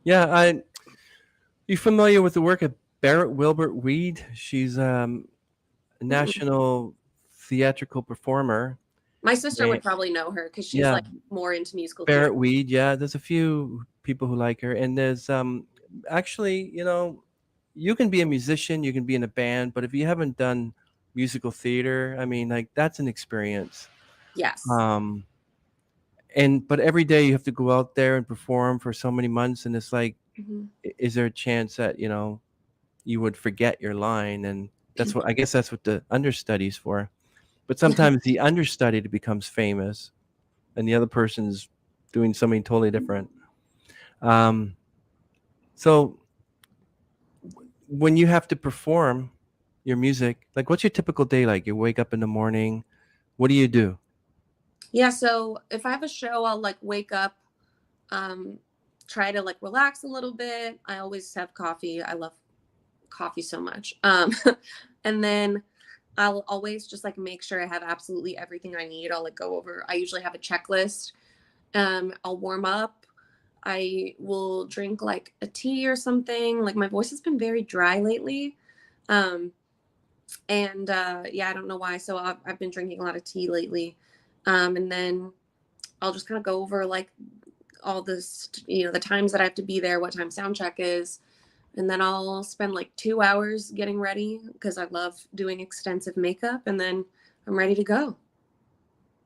Yeah, I. You familiar with the work of Barrett Wilbert Weed? She's a Mm-mm. national theatrical performer. My sister And would probably know her because she's yeah, like more into musical theater. Barrett Weed. Yeah, there's a few people who like her, and there's actually, you can be a musician, you can be in a band, but if you haven't done musical theater, I mean, like that's an experience. Yes. Um, and but every day you have to go out there and perform for so many months, and it's like, Hmm. is there a chance that you would forget your line? And that's what I guess that's what the understudy's for. But sometimes the understudy becomes famous, and the other person's doing something totally different. Um, so when you have to perform your music, like what's your typical day like? You wake up in the morning, what do you do? Yeah. So if I have a show, I'll like wake up, um, try to like relax a little bit. I always have coffee. I love coffee so much. And then I'll always just like make sure I have absolutely everything I need. I'll like go over, I usually have a checklist. I'll warm up. I will drink like a tea or something. Like my voice has been very dry lately. Um, and yeah, I don't know why. So I've been drinking a lot of tea lately. And then I'll just kind of go over like all this, you know, the times that I have to be there, what time sound check is. And then I'll spend like 2 hours getting ready because I love doing extensive makeup. And then I'm ready to go.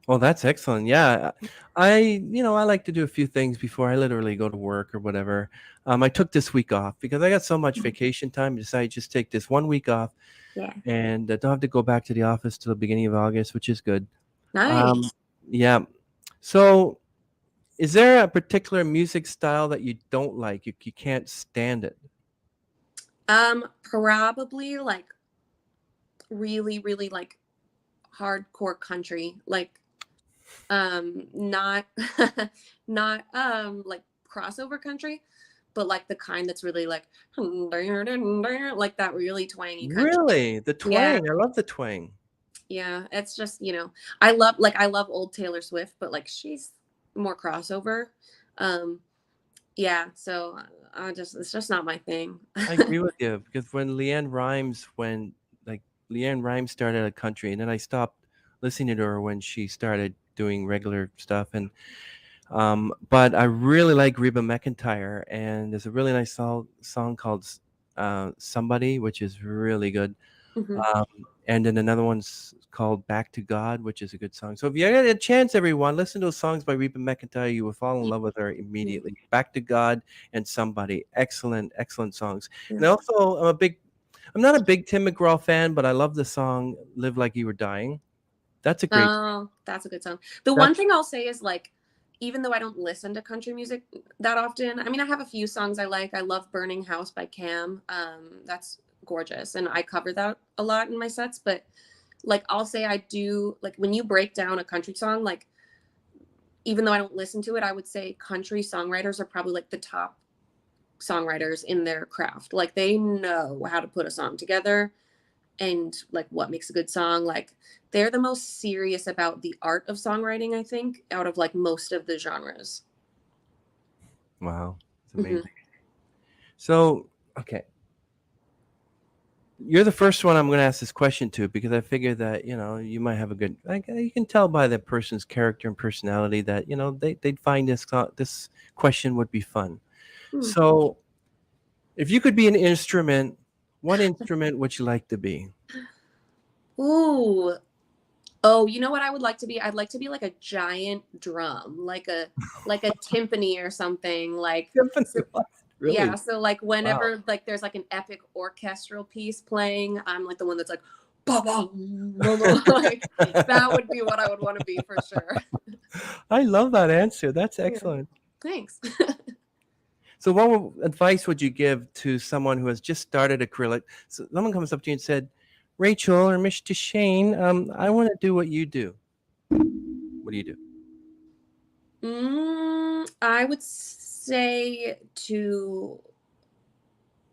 Well, that's excellent. Yeah. I like to do a few things before I literally go to work or whatever. I took this week off because I got so much vacation time. I decided to just take this 1 week off Yeah. and don't have to go back to the office till the beginning of August, which is good. Um, Nice. yeah. So, is there a particular music style that you don't like? You can't stand it? Probably like really, really like hardcore country. Like not not like crossover country, but like the kind that's really like like that really twangy country. Really? The Yeah. twang. I love the twang. Yeah, it's just, you know, I love old Taylor Swift, but like she's more crossover. Um yeah, so I just it's just not my thing. I agree with you because when like Leanne Rhymes started a country, and then I stopped listening to her when she started doing regular stuff. And but I really like Reba McEntire, and there's a really nice song called "Somebody," which is really good. Hmm. Um, and then another one's called "Back to God," which is a good song. So if you get a chance, everyone, listen to those songs by Reba McEntire. You will fall in love with her Yeah. immediately. "Back to God" and "Somebody," excellent, excellent songs. Yeah. And also, I'm not a big Tim McGraw fan, but I love the song "Live Like You Were Dying." That's a great. Oh, that's a good song. The one That's thing I'll say is like, even though I don't listen to country music that often, I mean, I have a few songs I like. I love Burning House by Cam. That's gorgeous. And I cover that a lot in my sets. But like, I'll say I do, like, when you break down a country song, like, even though I don't listen to it, I would say country songwriters are probably like the top songwriters in their craft. Like, they know how to put a song together and like what makes a good song. Like they're the most serious about the art of songwriting, I think, out of like most of the genres. wow, it's Hmm. amazing. So okay, you're the first one I'm going to ask this question to because I figure that you might have a good. Like, you can tell by the person's character and personality that they'd find this question would be fun. Hmm. So, if you could be an instrument, what instrument would you like to be? Ooh, Oh, you know what I would like to be? I'd like to be like a giant drum, like a timpani or something. Like Symphony. so, What? yeah, Really? so like Wow. whenever like there's like an epic orchestral piece playing, I'm like the one that's like ba ba ba ba. Like that would be what I would want to be for sure. I love that answer. That's Yeah. excellent. Thanks. So, advice would you give to someone who has just started a career? Like, so someone comes up to you and said, "Rachel or Miss Deschaine, I want to do what you do." What do you do? I would say to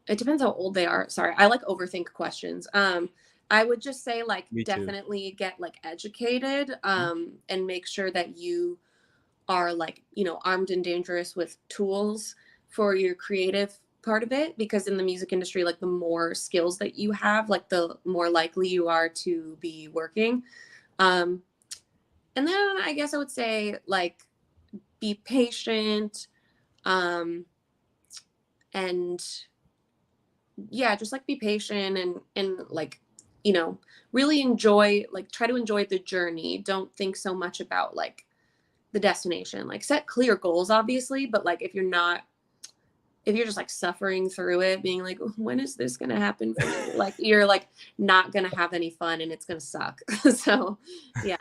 it depends how old they are. Sorry, I like overthink questions. I would just say like Me too. definitely get like educated and make sure that you are like, armed and dangerous with tools for your creative part of it because in the music industry like the more skills that you have, like the more likely you are to be working. Um and then I guess I would say like be patient um and yeah, just like be patient and like, you know, really enjoy like try to enjoy the journey. Don't think so much about like the destination. Like set clear goals obviously, but like if you're just like suffering through it, being like, when is this gonna happen for me? Like you're like not gonna have any fun and it's gonna suck. So yeah.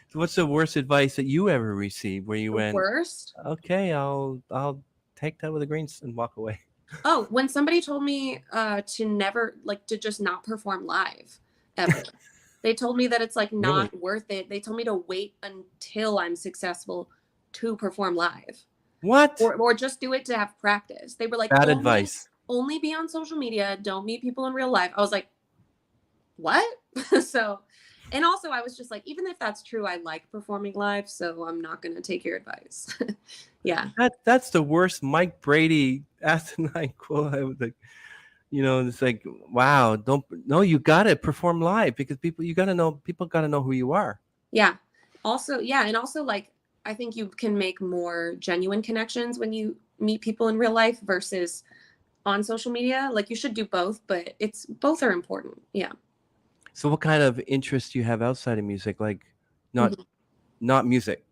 So what's the worst advice that you ever received where you The went, worst. "Okay, I'll take that with a and walk away." Oh, when somebody told me to never like to just not perform live ever. They told me that it's like Really? not worth it. They told me to wait until I'm successful to perform live. What? Or just do it to have practice. They were like Bad only advice. only be on social media, don't meet people in real life. I was like, "What?" So, and also I was just like even if that's true, I like performing live, so I'm not going to take your advice. Yeah. That's the worst Mike Brady asinine quote. I was like, it's like, wow, don't no, you gotta perform live because people gotta know who you are. Yeah. Also, yeah, and also like I think you can make more genuine connections when you meet people in real life versus on social media. Like you should do both, but it's both are important. Yeah. So what kind of interest do you have outside of music? Like not Mhm. not music.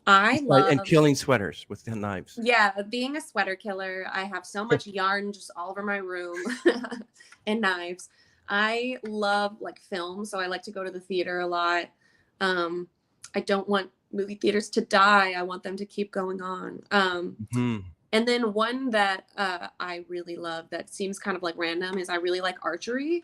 I Beside and love killing sweaters with the knives. yeah, being a sweater killer. I have so much yarn just all over my room and knives. I love like film, so I like to go to the theater a lot. Um I don't want movie theaters to die. I want them to keep going on. Hmm. And then one that I really love that seems kind of like random is I really like archery.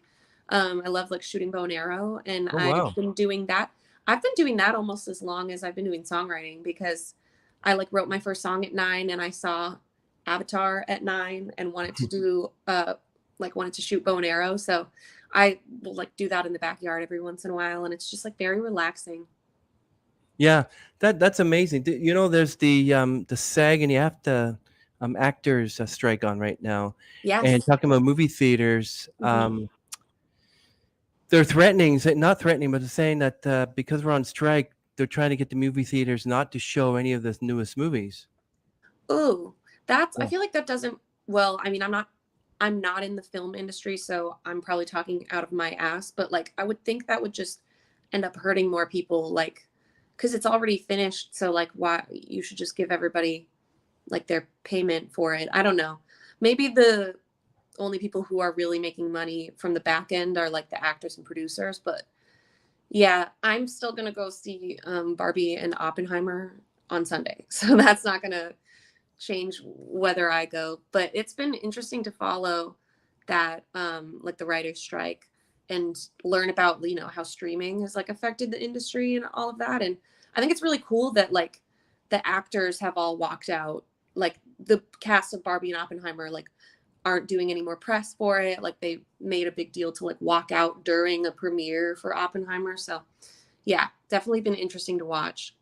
I love like shooting bow and arrow, and Oh wow. I've been doing that. I've been doing that almost as long as I've been doing songwriting because I like wrote my first song at 9, and I saw Avatar at 9, and wanted to do wanted to shoot bow and arrow. So I will like do that in the backyard every once in a while, and it's just like very relaxing. Yeah, that's amazing. There's the SAG and the AFTA actors strike on right now, and Yes. talking about movie theaters. Mhm. They're not threatening, but they're saying that because we're on strike, they're trying to get the movie theaters not to show any of the newest movies. Ooh, that's I Yeah. feel like that doesn't well, I mean, I'm not in the film industry, so I'm probably talking out of my ass, but like I would think that would just end up hurting more people like cuz it's already finished, so like why you should just give everybody like their payment for it. I don't know. Maybe the only people who are really making money from the back end are like the actors and producers, but yeah, I'm still going to go see Barbie and Oppenheimer on Sunday. So that's not going to change whether I go. But it's been interesting to follow that, like the writer's strike, and learn about how streaming has like affected the industry and all of that. And I think it's really cool that like the actors have all walked out. Like the cast of Barbie and Oppenheimer, like aren't doing any more press for it. Like they made a big deal to like walk out during a premiere for Oppenheimer. So yeah, definitely been interesting to watch.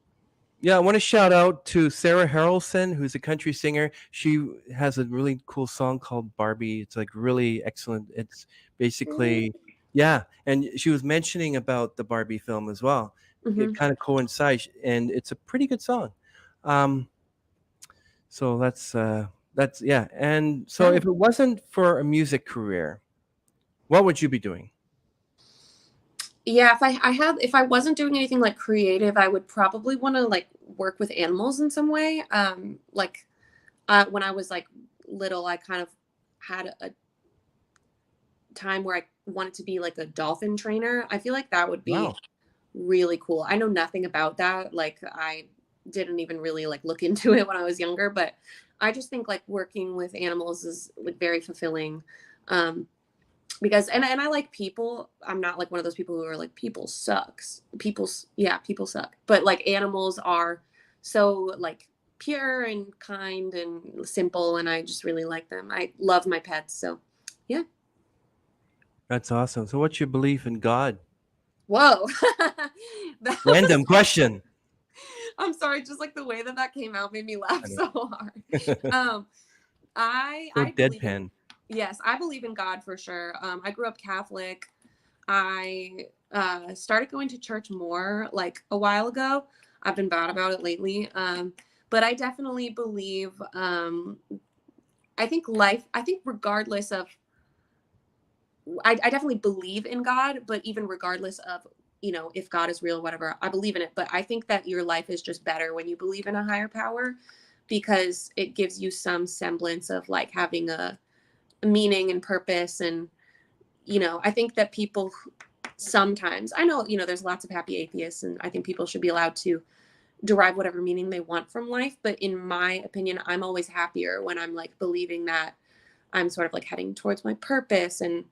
Yeah, I want to shout out to Sarah Harrelson, who's a country singer. She has a really cool song called Barbie. It's like really excellent. It's basically, yeah. And she was mentioning about the Barbie film as well. It Mm-hmm. kind of coincides, and it's a pretty good song. Um, so that's yeah. And so if Right. it wasn't for a music career, what would you be doing? Yeah, if I wasn't doing anything like creative, I would probably want to like work with animals in some way. Like when I was like little, I kind of had a time where I wanted to be like a dolphin trainer. I feel like that would be Wow. really cool. I know nothing about that. Like I didn't even really like look into it when I was younger, but I just think like working with animals is like very fulfilling. Um, because and I like people. I'm not like one of those people who are like people sucks. People suck. But like animals are so like pure and kind and simple, and I just really like them. I love my pets, so yeah. That's awesome. So what's your belief in God? Whoa. That was Random question. I'm sorry, just like the way that that came out made me laugh I know. so hard. Um So I believe in deadpan. yes, I believe in God for sure. I grew up Catholic. I started going to church more like a while ago. I've been bad about it lately. But I definitely believe I think regardless of I definitely believe in God, but even regardless of, you know, if God is real, whatever, I believe in it. But I think that your life is just better when you believe in a higher power because it gives you some semblance of like having a meaning and purpose. And, you know, I think that people sometimes, I know, you know, there's lots of happy atheists, and I think people should be allowed to derive whatever meaning they want from life. But in my opinion, I'm always happier when I'm like believing that I'm sort of like heading towards my purpose and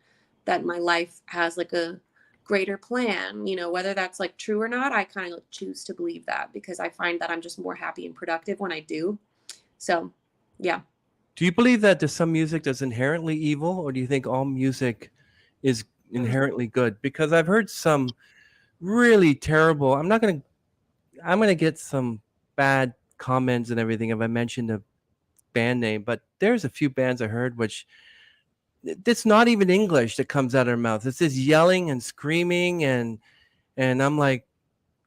that my life has like a greater plan, you know, whether that's like true or not. I kind of like choose to believe that because I find that I'm just more happy and productive when I do. So, yeah. Do you believe that there's some music that's inherently evil, or do you think all music is Mm. inherently good? Because I've heard some really terrible. I'm gonna get some bad comments and everything if I mention the band name, but there's a few bands I heard which it's not even English that comes out of their mouth. It's just yelling and screaming and I'm like,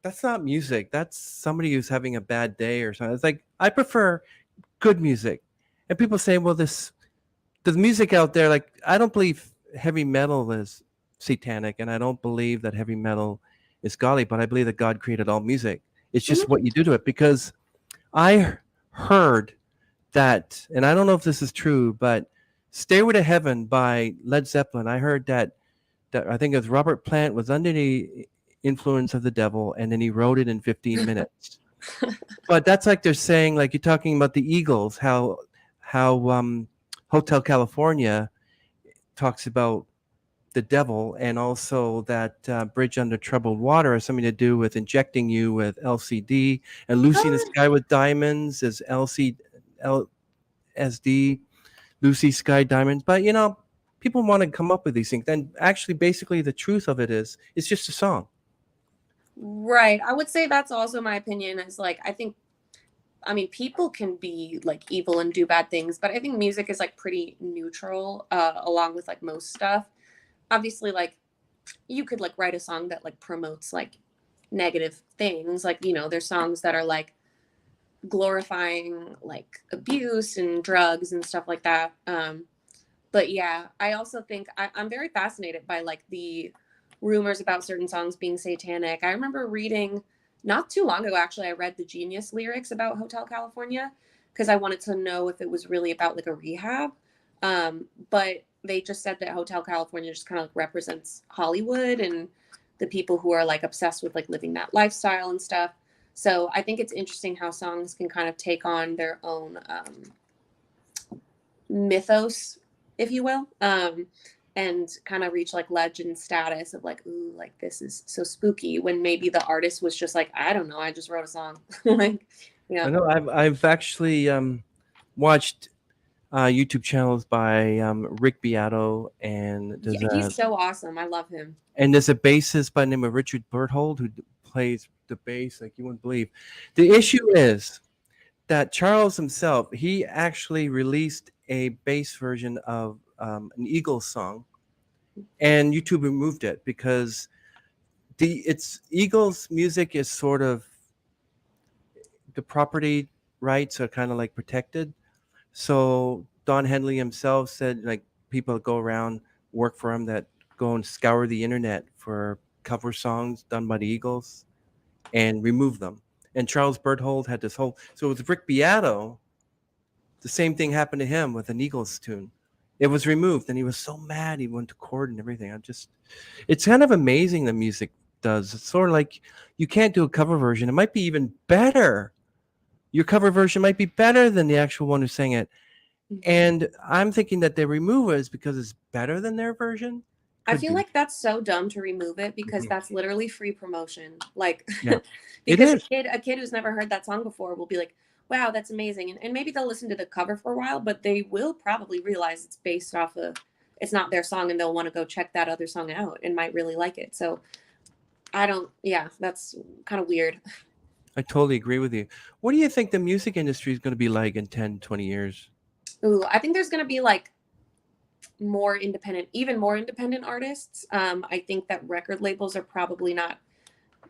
that's not music. That's somebody who's having a bad day or something. It's like I prefer good music. And people say, well, this the music out there, like I don't believe heavy metal is satanic, and I don't believe that heavy metal is godly, but I believe that God created all music. It's just Mhm. what you do to it. Because I heard that, and I don't know if this is true, but "Stairway to Heaven" by Led Zeppelin. I heard that I think it was Robert Plant was under the influence of the devil, and then he wrote it in 15 minutes. But that's like they're saying, like you're talking about the Eagles, how Hotel California talks about the devil, and also that Bridge Under Troubled Water has something to do with injecting you with LCD, and Lucy in the Sky with Diamonds is LSD, Lucy Sky Diamonds. But you know, people want to come up with these things. And actually, basically, the truth of it is, it's just a song. Right. I would say that's also my opinion is like, I think, I mean, people can be like evil and do bad things, but I think music is like pretty neutral, along with like most stuff. Obviously, like you could like write a song that like promotes like negative things. Like, you know, there's songs that are like glorifying like abuse and drugs and stuff like that. But yeah, I also think I'm very fascinated by like the rumors about certain songs being satanic. I remember reading not too long ago, actually, I read the Genius lyrics about Hotel California because I wanted to know if it was really about like a rehab. But they just said that Hotel California just kind of like represents Hollywood and the people who are like obsessed with like living that lifestyle and stuff. So I think it's interesting how songs can kind of take on their own mythos, if you will, and kind of reach like legend status of like, ooh, like this is so spooky when maybe the artist was just like, I don't know, I just wrote a song. Like, I yeah. know I've actually watched YouTube channels by Rick Beato, and Yeah, he's so awesome. I love him. there's a bassist by the name of Richard Berthold who plays the bass like you wouldn't believe. The issue is that Charles himself, he actually released a bass version of an Eagles song, and YouTube removed it because the it's Eagles music is sort of the property rights are kind of like protected. So Don Henley himself said like people that go around work for him that go and scour the internet for cover songs done by the Eagles and remove them. And Charles Berthold had this whole, so with Rick Beato, the same thing happened to him with an Eagles tune. It was removed, and he was so mad. He went to court and everything. It's kind of amazing the music does. It's sort of like you can't do a cover version. It might be even better. Your cover version might be better than the actual one who sang it. And I'm thinking that they remove it is because it's better than their version. I feel like that's so dumb to remove it because that's literally free promotion. Like, Yeah, because it is. a kid who's never heard that song before will be like, wow, that's amazing. And maybe they'll listen to the cover for a while, but they will probably realize it's based off of, it's not their song, and they'll want to go check that other song out and might really like it. So that's kind of weird. I totally agree with you. What do you think the music industry is going to be like in 10, 20 years? Ooh, I think there's going to be like even more independent artists. I think that record labels are probably not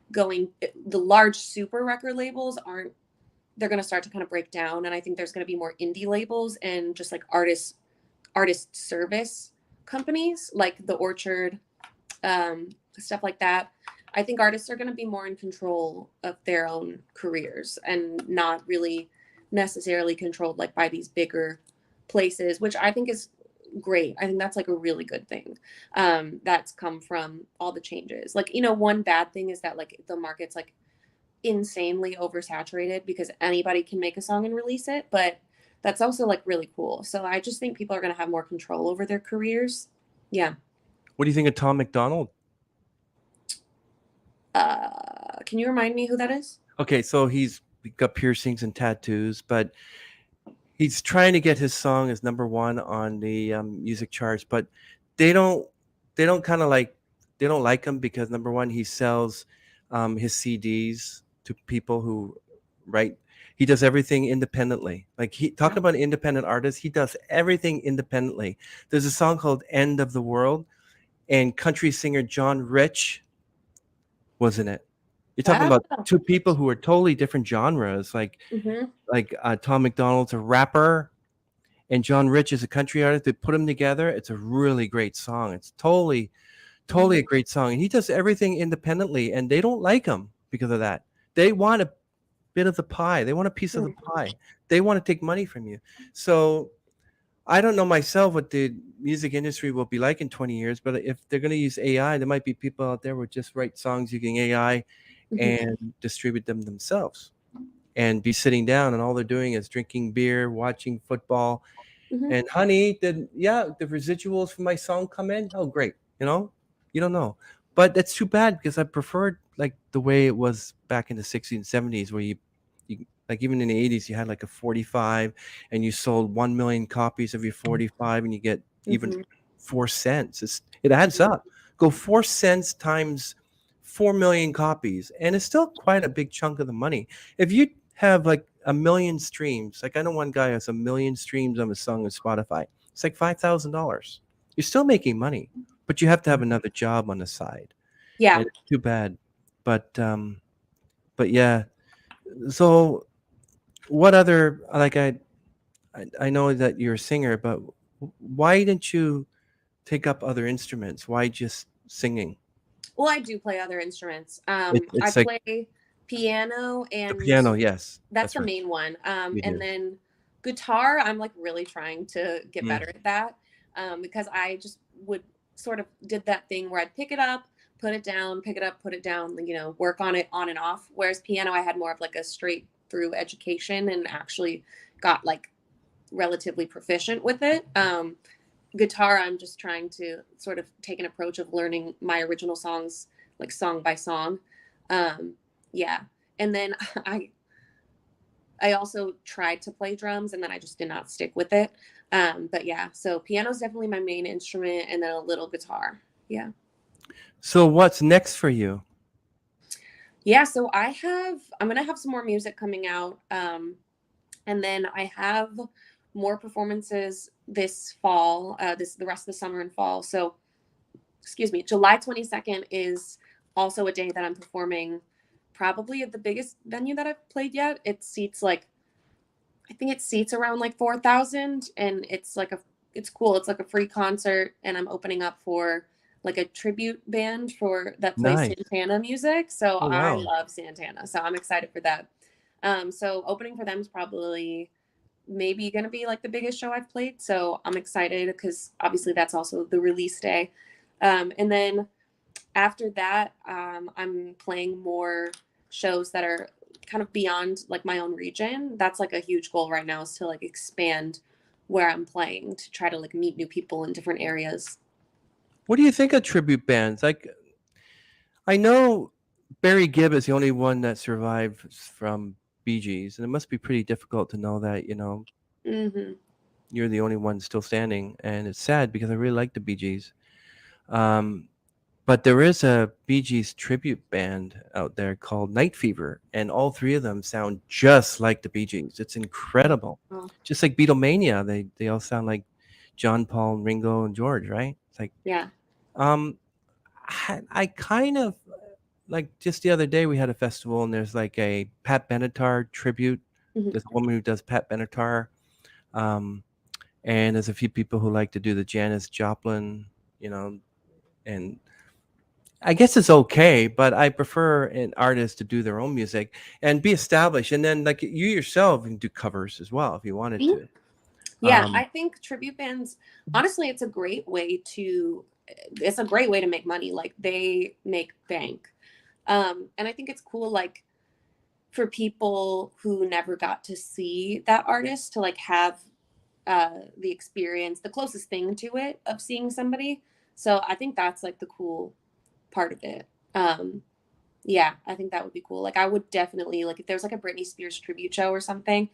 the large super record labels they're going to start to kind of break down. And I think there's going to be more indie labels and just like artist service companies like The Orchard, stuff like that. I think artists are going to be more in control of their own careers and not really necessarily controlled like by these bigger places, which I think is great. I think that's like a really good thing that's come from all the changes. Like, one bad thing is that like the market's like insanely oversaturated because anybody can make a song and release it, but that's also like really cool. So I just think people are going to have more control over their careers. Yeah. What do you think of Tom McDonald? Can you remind me who that is? Okay, so he's got piercings and tattoos, but he's trying to get his song as number one on the music charts, but they don't like him because number one, he sells his CDs to people who write. He does everything independently. Like talking about independent artists, he does everything independently. There's a song called "End of the World," and country singer John Rich was in it. You're talking about two people who are totally different genres. Like Tom McDonald's a rapper and John Rich is a country artist. They put them together. It's a really great song. It's totally a great song. And he does everything independently, and they don't like him because of that. They want a bit of the pie. They want a piece of the pie. They want to take money from you. So I don't know myself what the music industry will be like in 20 years, but if they're going to use AI, there might be people out there who just write songs using AI and distribute them themselves and be sitting down, and all they're doing is drinking beer, watching football. And honey, the residuals from my song come in. Oh, great. You don't know. But that's too bad because I preferred like the way it was back in the 60s and 70s where you like even in the 80s, you had like a 45 and you sold 1 million copies of your 45 and you get even 4 cents. It adds up. Go 4 cents times 4 million copies, and it's still quite a big chunk of the money. If you have like 1 million streams, like I know one guy has 1 million streams of a song on Spotify, it's like $5,000. You're still making money, but you have to have another job on the side. Yeah. And it's too bad. But yeah. So what other, like I know that you're a singer, but why didn't you take up other instruments? Why just singing? Well, I do play other instruments. I like play piano, and the piano, yes. That's the right. main one. You And do. then guitar, I'm like really trying to get better at that because I just would sort of did that thing where I'd pick it up, put it down, pick it up, put it down, work on it on and off. Whereas piano, I had more of like a straight through education and actually got like relatively proficient with it. Guitar, I'm just trying to sort of take an approach of learning my original songs, like song by song. Yeah. And then I also tried to play drums, and then I just did not stick with it. But yeah, so piano is definitely my main instrument, and then a little guitar. Yeah. So what's next for you? Yeah, so I'm going to have some more music coming out. And then I have more performances this fall, the rest of the summer and fall. So, excuse me, July 22nd is also a day that I'm performing probably at the biggest venue that I've played yet. I think it seats around like 4,000, and it's cool. It's like a free concert, and I'm opening up for like a tribute band that plays Nice. Santana music. So Oh I wow. love Santana. So I'm excited for that. So opening for them is probably maybe going to be like the biggest show I've played. So I'm excited because obviously that's also the release day. And then after that, I'm playing more shows that are kind of beyond like my own region. That's like a huge goal right now, is to like expand where I'm playing, to try to like meet new people in different areas. What do you think of tribute bands? Like, I know Barry Gibb is the only one that survived from Bee Gees, and it must be pretty difficult to know that, Hmm. you're the only one still standing. And it's sad because I really like the Bee Gees. Um, but there is a Bee Gees tribute band out there called Night Fever, and all three of them sound just like the Bee Gees. It's incredible. Oh, Just like Beatlemania, they all sound like John, Paul, Ringo, and George, right? It's like, yeah. um, I kind of like, just the other day we had a festival and there's like a Pat Benatar tribute. Hmm. There's a woman who does Pat Benatar, um, and there's a few people who like to do the Janis Joplin, you know, and I guess it's okay, but I prefer an artist to do their own music and be established, and then like you yourself can do covers as well if you wanted to. Yeah, I think tribute bands, honestly, it's a great way to make money. Like they make bank. And I think it's cool, like for people who never got to see that artist to like have the experience, the closest thing to it of seeing somebody. So I think that's like the cool part of it. Yeah, I think that would be cool. Like I would definitely, like if there's like a Britney Spears tribute show or something,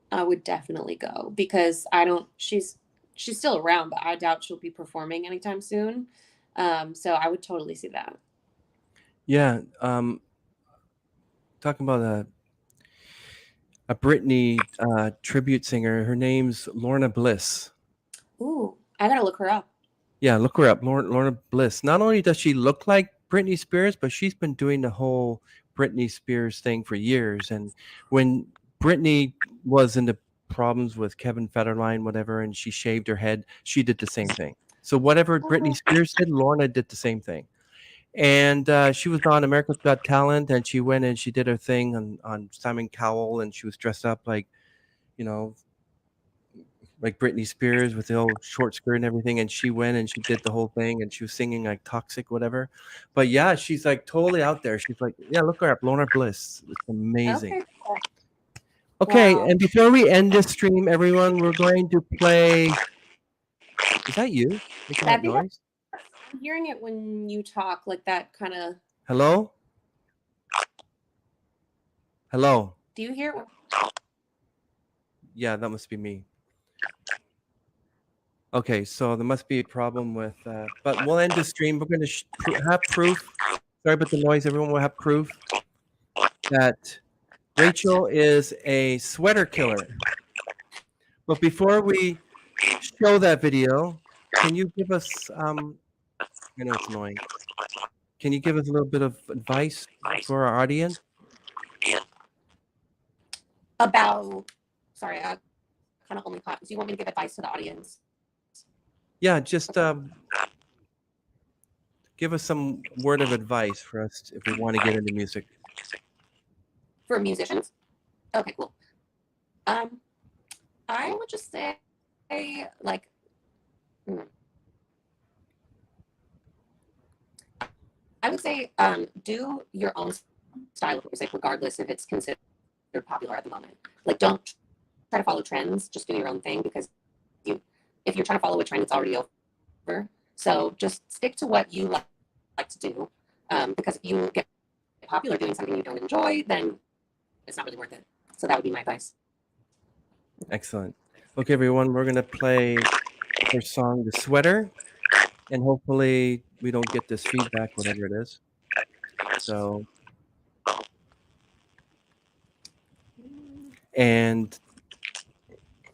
I would definitely go, because I don't she's still around, but I doubt she'll be performing anytime soon. So I would totally see that. Yeah, talking about a Britney tribute singer. Her name's Lorna Bliss. Ooh, I gotta look her up. Yeah, look her up, Lorna Bliss. Not only does she look like Britney Spears, but she's been doing the whole Britney Spears thing for years. And when Britney was in the problems with Kevin Federline, whatever, and she shaved her head, she did the same thing. So whatever Britney Spears did, Lorna did the same thing. And she was on America's Got Talent, and she went and she did her thing on Simon Cowell, and she was dressed up like, you know, like Britney Spears with the old short skirt and everything, and she went and she did the whole thing, and she was singing like Toxic, whatever. But yeah, she's like totally out there. She's like, yeah, look her up, Lorna Bliss. It's amazing. Okay. Cool. Okay, Wow. and before we end this stream, everyone, we're going to play. Is that you making I that think noise? I'm hearing it when you talk, like that kind of. Hello? Hello? Do you hear? Yeah, that must be me. Okay, so there must be a problem with, but we'll end the stream. We're going to have proof. Sorry about the noise. Everyone will have proof that Rachel is a sweater killer. But before we show that video, can you give us, I know it's annoying. Can you give us a little bit of advice for our audience? About, sorry, I kind of only caught. Do you want me to give advice to the audience? Yeah, just give us some word of advice for us if we want to get into music. For musicians? Okay, cool. I would just say, like, I would say, do your own style of music, regardless if it's considered popular at the moment. Like, don't try to follow trends. Just do your own thing, because if you're trying to follow a trend, it's already over. So just stick to what you like to do, because if you get popular doing something you don't enjoy, then it's not really worth it. So that would be my advice. Excellent. Okay, everyone, we're going to play her song, The Sweater, and hopefully we don't get this feedback, whatever it is. So, and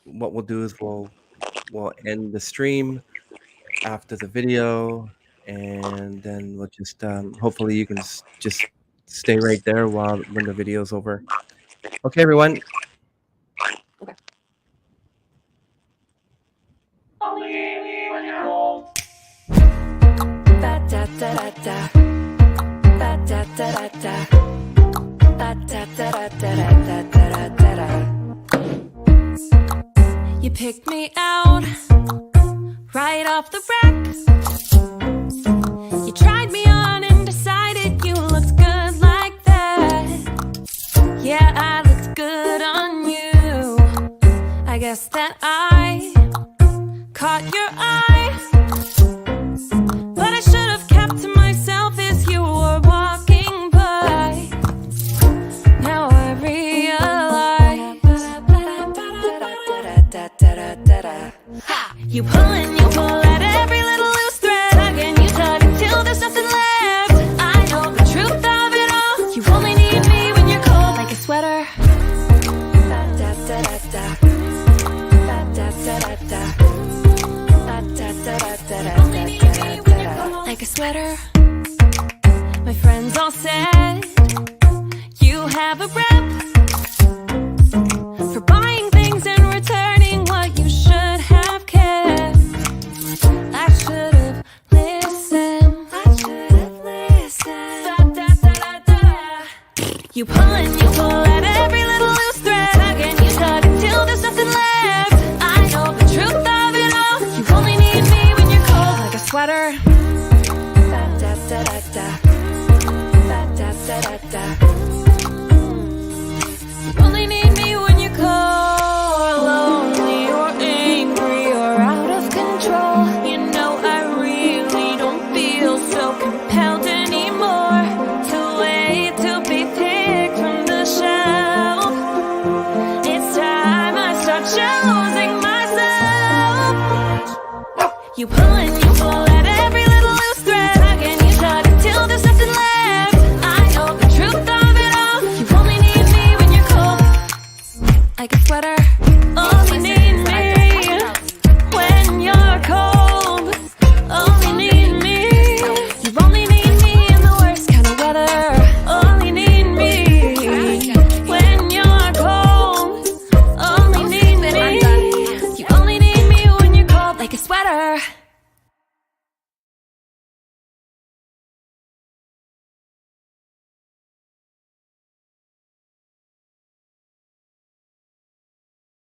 what we'll do is we'll end the stream after the video, and then we'll just hopefully you can just stay right there when the video's over. Okay, everyone. That You picked me out right off the rack. You tried me on and decided you looked good like that. Yeah, I looked good on you. I guess that I caught your eye, but I should have kept to myself as you were walking by. Now I realize you pull at every little loose thread. Tug and you tug until there's nothing left. I know the truth of it all. You only need me when you're cold like a sweater. Like a sweater. My friends all said you have a rep for buying things and returning what you should have kept. I should have listened. You pull at every little loose thread. Tug and you tug until there's nothing left. I know the truth of it all. You only need me when you're cold like a sweater. You only need me when you're cold, lonely or angry or out of control. You know I really don't feel so compelled anymore to wait to be picked from the shelf. It's time I start choosing myself. You pull